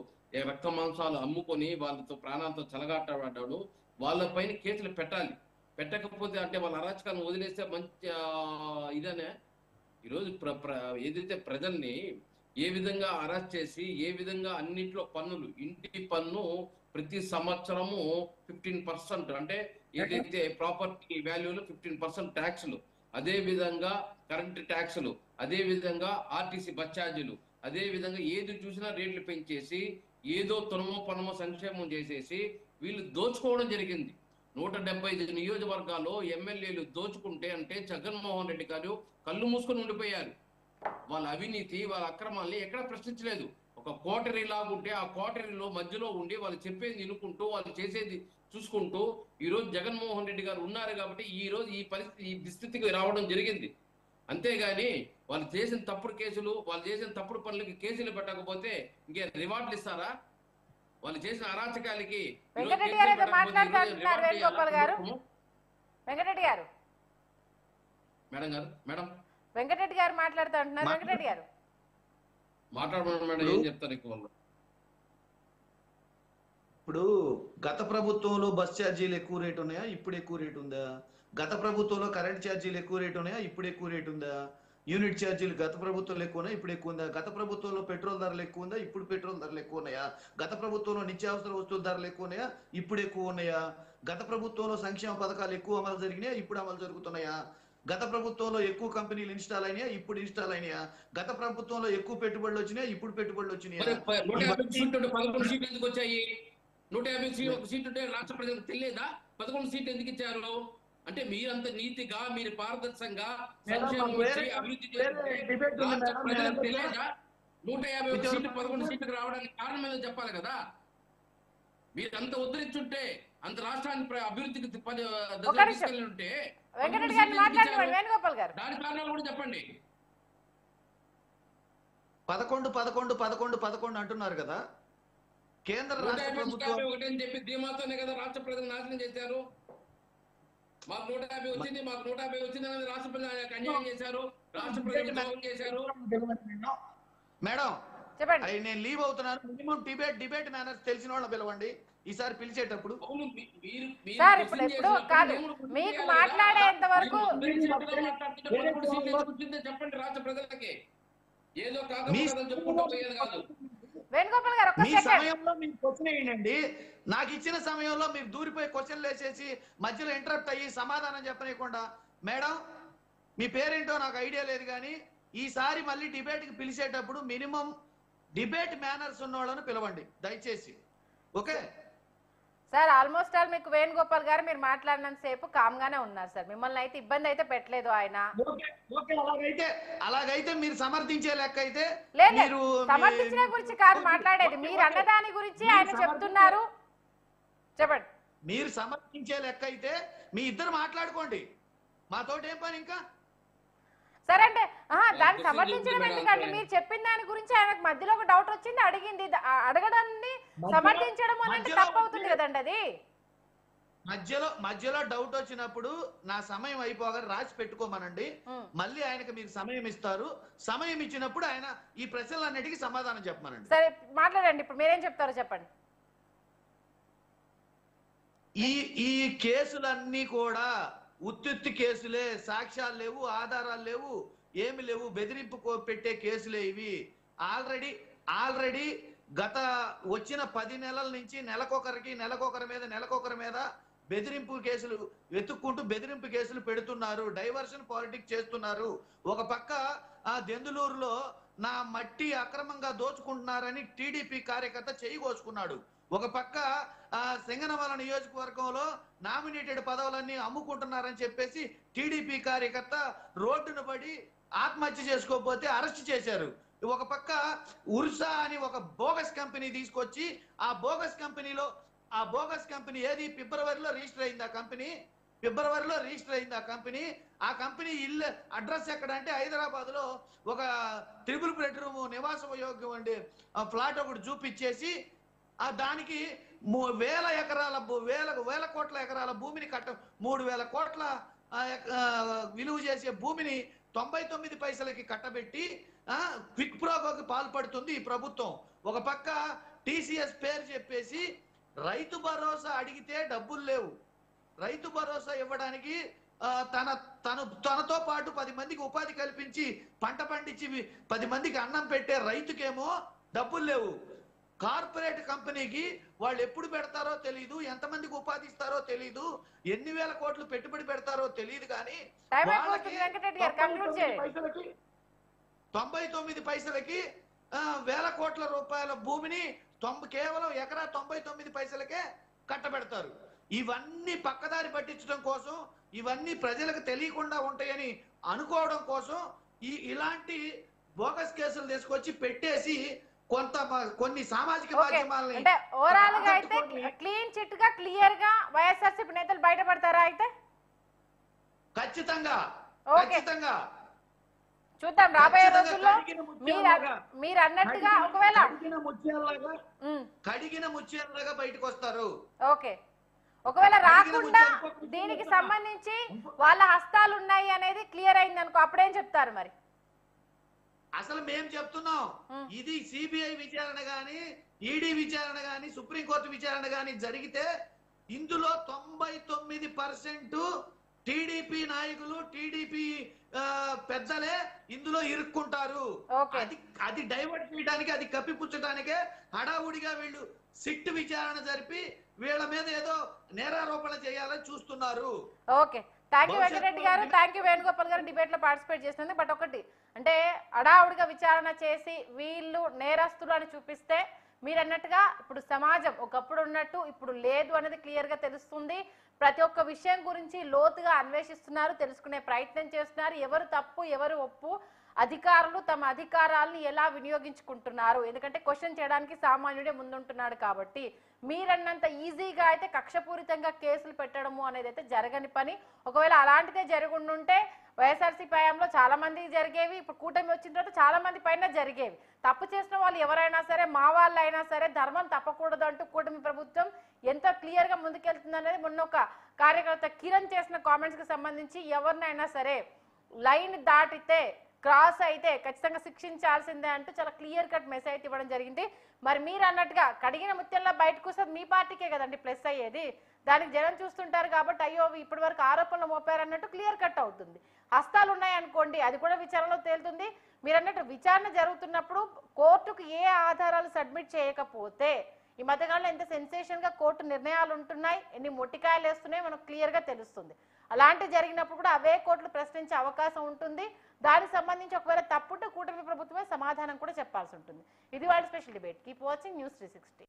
S3: రక్త మాంసాలు అమ్ముకొని వాళ్ళతో ప్రాణాలతో చెలగాటపడ్డాడు, వాళ్ళపైన కేసులు పెట్టాలి. పెట్టకపోతే అంటే వాళ్ళ అరాచకాలను వదిలేస్తే మంచి ఇదనే. ఈరోజు ఏదైతే ప్రజల్ని ఏ విధంగా అరెస్ట్ చేసి ఏ విధంగా అన్నింటిలో పన్నులు, ఇంటి పన్ను ప్రతి సంవత్సరము 15%, అంటే ఏదైతే ప్రాపర్టీ వాల్యూలో 15% ట్యాక్స్లు, అదే విధంగా కరెంట్ ట్యాక్స్లు, అదే విధంగా ఆర్టీసీ బస్ ఛార్జీలు, అదే విధంగా ఏది చూసినా రేట్లు పెంచేసి ఏదో తొనమో పనమో సంక్షేమం చేసేసి వీళ్ళు దోచుకోవడం జరిగింది. 175 నియోజకవర్గాల్లో ఎమ్మెల్యేలు దోచుకుంటే అంటే జగన్మోహన్ రెడ్డి గారు కళ్ళు మూసుకొని ఉండిపోయారు. వాళ్ళ అవినీతి, వాళ్ళ అక్రమాల్ని ఎక్కడ ప్రశ్నించలేదు. ఒక కోటరీ లాగుంటే ఆ కోటరీలో మధ్యలో ఉండి వాళ్ళు చెప్పేది వినుకుంటూ, వాళ్ళు చేసేది చూసుకుంటూ ఈరోజు జగన్మోహన్ రెడ్డి గారు ఉన్నారు కాబట్టి ఈ రోజు ఈ పరిస్థితి, ఈ దుస్థితికి రావడం జరిగింది. అంతేగాని వాళ్ళు చేసిన తప్పుడు కేసులు, వాళ్ళు చేసిన తప్పుడు పనులకి కేసులు పెట్టకపోతే ఇంకే రివార్డులు ఇస్తారా? వాళ్ళు చేసిన అరాచకాలకి
S1: వెంకటరెడ్డి గారు వెంకటరెడ్డి గారు మాట్లాడుతూ అంటున్నారు. వెంకటరెడ్డి గారు
S3: మాట్లాడమని మేడం ఏం చెప్తారు ఎక్కువ?
S2: ఇప్పుడు గత ప్రభుత్వంలో బస్ ఛార్జీలు ఎక్కువ రేటు ఉన్నాయా, ఇప్పుడు ఎక్కువ రేటు ఉందా? గత ప్రభుత్వంలో కరెంట్ ఛార్జీలు ఎక్కువ రేటు ఉన్నాయా, ఇప్పుడు ఎక్కువ రేటు ఉందా? యూనిట్ ఛార్జీలు గత ప్రభుత్వంలో ఎక్కువ ఉన్నాయా, ఇప్పుడు ఎక్కువ ఉందా? గత ప్రభుత్వంలో పెట్రోల్ ధరలు ఎక్కువ ఉందా, ఇప్పుడు పెట్రోల్ ధరలు ఎక్కువ ఉన్నాయా? గత ప్రభుత్వంలో నిత్యావసర వస్తువుల ధరలు ఎక్కువ ఉన్నాయా, ఇప్పుడు ఎక్కువ ఉన్నాయా? గత ప్రభుత్వంలో సంక్షేమ పథకాలు ఎక్కువ అమలు జరిగినాయా, ఇప్పుడు అమలు జరుగుతున్నాయా? గత ప్రభుత్వంలో ఎక్కువ కంపెనీలు ఇన్స్టాల్ అయినాయా, ఇప్పుడు ఇన్స్టాల్ అయినాయా? గత ప్రభుత్వంలో ఎక్కువ పెట్టుబడులు వచ్చినాయా, ఇప్పుడు పెట్టుబడులు వచ్చినాయా?
S3: 150 సీట్లు 11 సీట్లు ఎందుకు వచ్చాయి? 150 సీట్లు ఉంటే రాష్ట్ర ప్రజలకు తెలియదా 11 సీట్లు ఎందుకు ఇచ్చారు? అంటే మీరంత నీతిగా, మీరు పారదర్శకంగా సంక్షేమం వచ్చి అభివృద్ధి రాష్ట్ర ప్రజలకు తెలియదా? 151 సీట్లు 11 సీట్లకు రావడానికి కారణం ఏదో చెప్పాలి కదా. మీరు అంత ఉద్ధరించుంటే, అంత రాష్ట్రాన్ని అభివృద్ధికి తీసుకెళ్ళి
S1: వెంకటరెడ్డి గారిని మాట్లాడండి. వేణుగోపాల్ గారు
S3: దాని కారణాలు కూడా చెప్పండి.
S2: 11 అంటున్నారు కదా. కేంద్ర రాష్ట్ర ప్రభుత్వం
S3: ఒకటని చెప్పి ధీమాతోనే కదా రాష్ట్ర ప్రజలు నాశనం చేశారు. మాకు 150 వచ్చింది, మాకు 150 వచ్చింది అనేది రాష్ట్ర ప్రజలకు అన్యాయం చేశారు, రాష్ట్ర ప్రజలకు ద్రోహం చేశారు.
S2: మేడం
S1: చెప్పండి.
S2: నేను లీవ్ అవుతున్నాను. మినిమం డిబేట్ మేనర్స్ తెలిసిన వాళ్ళని పిలవండి ఈసారి పిలిచేటప్పుడు.
S1: సార్ ఇప్పుడు కాదు, మీకు మాట్లాడేంత వరకు
S3: చెప్పండి రాష్ట్ర ప్రజలకి. ఏదో కాదు.
S1: వేణుగోపాల్ గారు
S2: మీ సమయంలో మీరు క్వశ్చన్ వేయండి. నాకు ఇచ్చిన సమయంలో మీరు దూరిపోయి క్వశ్చన్లు వేసేసి మధ్యలో ఇంటరప్ట్ అయ్యి సమాధానం చెప్పనీయకుండా. మేడం మీ పేరేంటో నాకు ఐడియా లేదు, కానీ ఈసారి మళ్ళీ డిబేట్కి పిలిచేటప్పుడు మినిమం డిబేట్ మేనర్స్ ఉన్న వాళ్ళని పిలవండి దయచేసి. ఓకే
S1: సార్, ఆల్మోస్ట్ ఆల్ మీకు వేణుగోపాల్ గారు మీరు మాట్లాడినంత సేపు కామ్ గానే ఉన్నారు సార్. మిమ్మల్ని అయితే ఇబ్బంది అయితే పెట్టలేదు ఆయన.
S2: అలాగైతే మీరు సమర్థించే లెక్క అయితే
S1: లేదు, సమర్థించిన గురించి కాదు మాట్లాడేది, మీరు అన్నదాని గురించి ఆయన చెప్తున్నారు. చెప్పండి.
S2: మీరు సమర్థించే లెక్క అయితే మీ ఇద్దరు మాట్లాడుకోండి, మాతోటి ఏం పని ఇంకా.
S1: సరే అంటే దాన్ని సమర్థించడం ఎందుకంటే మీరు చెప్పిన దాని గురించి ఆయనకు మధ్యలో ఒక డౌట్ వచ్చింది, అడిగింది. అడగడాన్ని సమర్థించడం అనేది తప్పు అవుతుంది కదండి. అది
S2: మధ్యలో డౌట్ వచ్చినప్పుడు నా సమయం అయిపోగా రాసి పెట్టుకోమనండి. మళ్ళీ ఆయనకు మీరు సమయం ఇస్తారు. సమయం ఇచ్చినప్పుడు ఆయన ఈ ప్రశ్నలన్నిటికీ సమాధానం చెప్పమనండి.
S1: సరే మాట్లాడండి. ఇప్పుడు మీరేం చెప్తారో చెప్పండి.
S2: ఈ కేసులన్నీ కూడా ఉత్తుత్తి కేసులే, సాక్ష్యాలు లేవు, ఆధారాలు లేవు, ఏమి లేవు, బెదిరింపు పెట్టే కేసులే ఇవి. ఆల్రెడీ గత వచ్చిన 10 నెలల నుంచి నెలకొకరి మీద బెదిరింపు కేసులు వెతుక్కుంటూ బెదిరింపు కేసులు పెడుతున్నారు. డైవర్షన్ పాలిటిక్స్ చేస్తున్నారు. ఒక పక్క దెందులూరులో నా మట్టి అక్రమంగా దోచుకుంటున్నారని టీడీపీ కార్యకర్త చేయి కోసుకున్నాడు. ఒక పక్క సింగనమల నియోజకవర్గంలో నామినేటెడ్ పదవులన్నీ అమ్ముకుంటున్నారని చెప్పేసి టీడీపీ కార్యకర్త రోడ్డును పడి ఆత్మహత్య చేసుకోకపోతే అరెస్ట్ చేశారు. ఒక పక్క ఉర్సా అని ఒక బోగస్ కంపెనీ తీసుకొచ్చి ఆ బోగస్ కంపెనీ ఏది ఫిబ్రవరిలో రిజిస్టర్ అయింది. ఆ కంపెనీ ఇల్లు అడ్రస్ ఎక్కడంటే హైదరాబాద్ లో ఒక 3 బెడ్రూమ్ నివాసయోగ్యం అండి ఫ్లాట్ ఒకటి చూపించేసి దానికి 1,000 కోట్ల ఎకరాల భూమిని 3,000 కోట్ల విలువ చేసే భూమిని 99 పైసలకి కట్టబెట్టి క్విక్ ప్రోగోకి పాల్పడుతుంది ఈ ప్రభుత్వం. ఒక పక్క టీసీఎస్ పేరు చెప్పేసి రైతు భరోసా అడిగితే డబ్బులు లేవు. రైతు భరోసా ఇవ్వడానికి తనతో పాటు 10 మందికి ఉపాధి కల్పించి పంట పండించి 10 మందికి అన్నం పెట్టే రైతుకేమో డబ్బులు లేవు. కార్పొరేట్ కంపెనీకి వాళ్ళు ఎప్పుడు పెడతారో తెలియదు, ఎంతమందికి ఉపాధి ఇస్తారో తెలియదు, ఎన్ని వేల కోట్లు పెట్టుబడి పెడతారో తెలియదు, కానీ 99 పైసలకి 1,000 కోట్ల రూపాయల భూమిని కేవలం ఎకరా 99 పైసలకే కట్టబెడతారు. ఇవన్నీ పక్కదారి పట్టించడం కోసం, ఇవన్నీ ప్రజలకు తెలియకుండా ఉంటాయని అనుకోవడం కోసం ఇలాంటి బోగస్ కేసులు తీసుకొచ్చి పెట్టేసి కొన్ని సామాజిక మాధ్యమాలని
S1: అంటే ఓవరాల్ గా అయితే క్లీన్ చిట్ గా క్లియర్ గా వైఎస్ఆర్సీపీ నేతలు బయటపడతారా? అయితే
S2: ఖచ్చితంగా
S1: చూద్దాం రాబోయే రోజుల్లో. మీరు అన్నట్టుగా ఒకవేళ
S2: కడిగిన ముత్యాలలాగా బయటకు వస్తారు.
S1: ఓకే ఒకవేళ రాకుండా దీనికి సంబంధించి వాళ్ళ హస్తాలు ఉన్నాయి అనేది క్లియర్ అయింది అనుకో, అప్పుడేం చెప్తారు మరి?
S2: అసలు మేము చెప్తున్నాం, ఇది సిబిఐ విచారణ గాని, ఈడీ విచారణ గాని, సుప్రీంకోర్టు విచారణ గాని జరిగితే ఇందులో 99% టీడీపీ నాయకులు, టీడీపీ పెద్దలే ఇందులో ఇరుక్కుంటారు. అది డైవర్ట్ చేయడానికి, అది కప్పిపుచ్చడానికే హడావుడిగా వీళ్ళు సిట్ విచారణ జరిపి వీళ్ళ మీద ఏదో నేరారోపణ చేయాలని చూస్తున్నారు.
S1: ఓకే, థ్యాంక్ యూ వెంకటరెడ్డి గారు, థ్యాంక్ యూ వేణుగోపాల్ గారు డిబేట్ లో పార్టిసిపేట్ చేస్తుంది. బట్ ఒకటి అంటే హడావుడిగా విచారణ చేసి వీళ్ళు నేరస్తులు అని చూపిస్తే మీరు అన్నట్టుగా ఇప్పుడు సమాజం ఒకప్పుడు ఉన్నట్టు ఇప్పుడు లేదు అనేది క్లియర్ గా తెలుస్తుంది. ప్రతి ఒక్క విషయం గురించి లోతుగా అన్వేషిస్తున్నారు, తెలుసుకునే ప్రయత్నం చేస్తున్నారు. ఎవరు తప్పు ఎవరు ఒప్పు, అధికారులు తమ అధికారాలను ఎలా వినియోగించుకుంటున్నారు. ఎందుకంటే క్వశ్చన్ చేయడానికి సామాన్యుడే ముందుంటున్నాడు కాబట్టి. మీరన్నంత ఈజీగా అయితే కక్షపూరితంగా కేసులు పెట్టడము అనేది అయితే జరగని పని. ఒకవేళ అలాంటిదే జరుగుండుంటే వైఎస్ఆర్సీపీ హయాంలో చాలా మందికి జరిగేవి, ఇప్పుడు కూటమి వచ్చిన తర్వాత చాలా మంది పైన జరిగేవి. తప్పు చేసిన వాళ్ళు ఎవరైనా సరే, మా వాళ్ళు అయినా సరే ధర్మం తప్పకూడదు అంటూ కూటమి ప్రభుత్వం ఎంత క్లియర్ గా ముందుకెళ్తుంది అనేది మొన్న ఒక కార్యకర్త కిరణ్ చేసిన కామెంట్స్ కి సంబంధించి ఎవరినైనా సరే లైన్ దాటితే, క్రాస్ అయితే ఖచ్చితంగా శిక్షించాల్సిందే అంటూ చాలా క్లియర్ కట్ మెసేజ్ ఇవ్వడం జరిగింది. మరి మీరు అన్నట్టుగా కడిగిన ముత్యంలో బయటకు వస్తే మీ పార్టీకే కదండి ప్లస్ అయ్యేది. దానికి జనం చూస్తుంటారు కాబట్టి అయ్యో ఇప్పటి వరకు ఆరోపణలు మోపారన్నట్టు క్లియర్ కట్ అవుతుంది. హస్తాలు ఉన్నాయనుకోండి, అది కూడా విచారణలో తేలుతుంది. మీరు అన్నట్టు విచారణ జరుగుతున్నప్పుడు కోర్టుకు ఏ ఆధారాలు సబ్మిట్ చేయకపోతే, ఈ మధ్యకాలంలో ఎంత సెన్సేషన్ గా కోర్టు నిర్ణయాలు ఉంటున్నాయి, ఎన్ని మొట్టికాయలు వేస్తున్నాయి మనకు క్లియర్ గా తెలుస్తుంది. అలాంటి జరిగినప్పుడు కూడా అవే కోర్టులు ప్రశ్నించే అవకాశం ఉంటుంది. దానికి సంబంధించి ఒకవేళ తప్పుంటే కూటమి ప్రభుత్వమే సమాధానం కూడా చెప్పాల్సి ఉంటుంది. ఇది వాళ్ళ special debate. Keep watching news 360.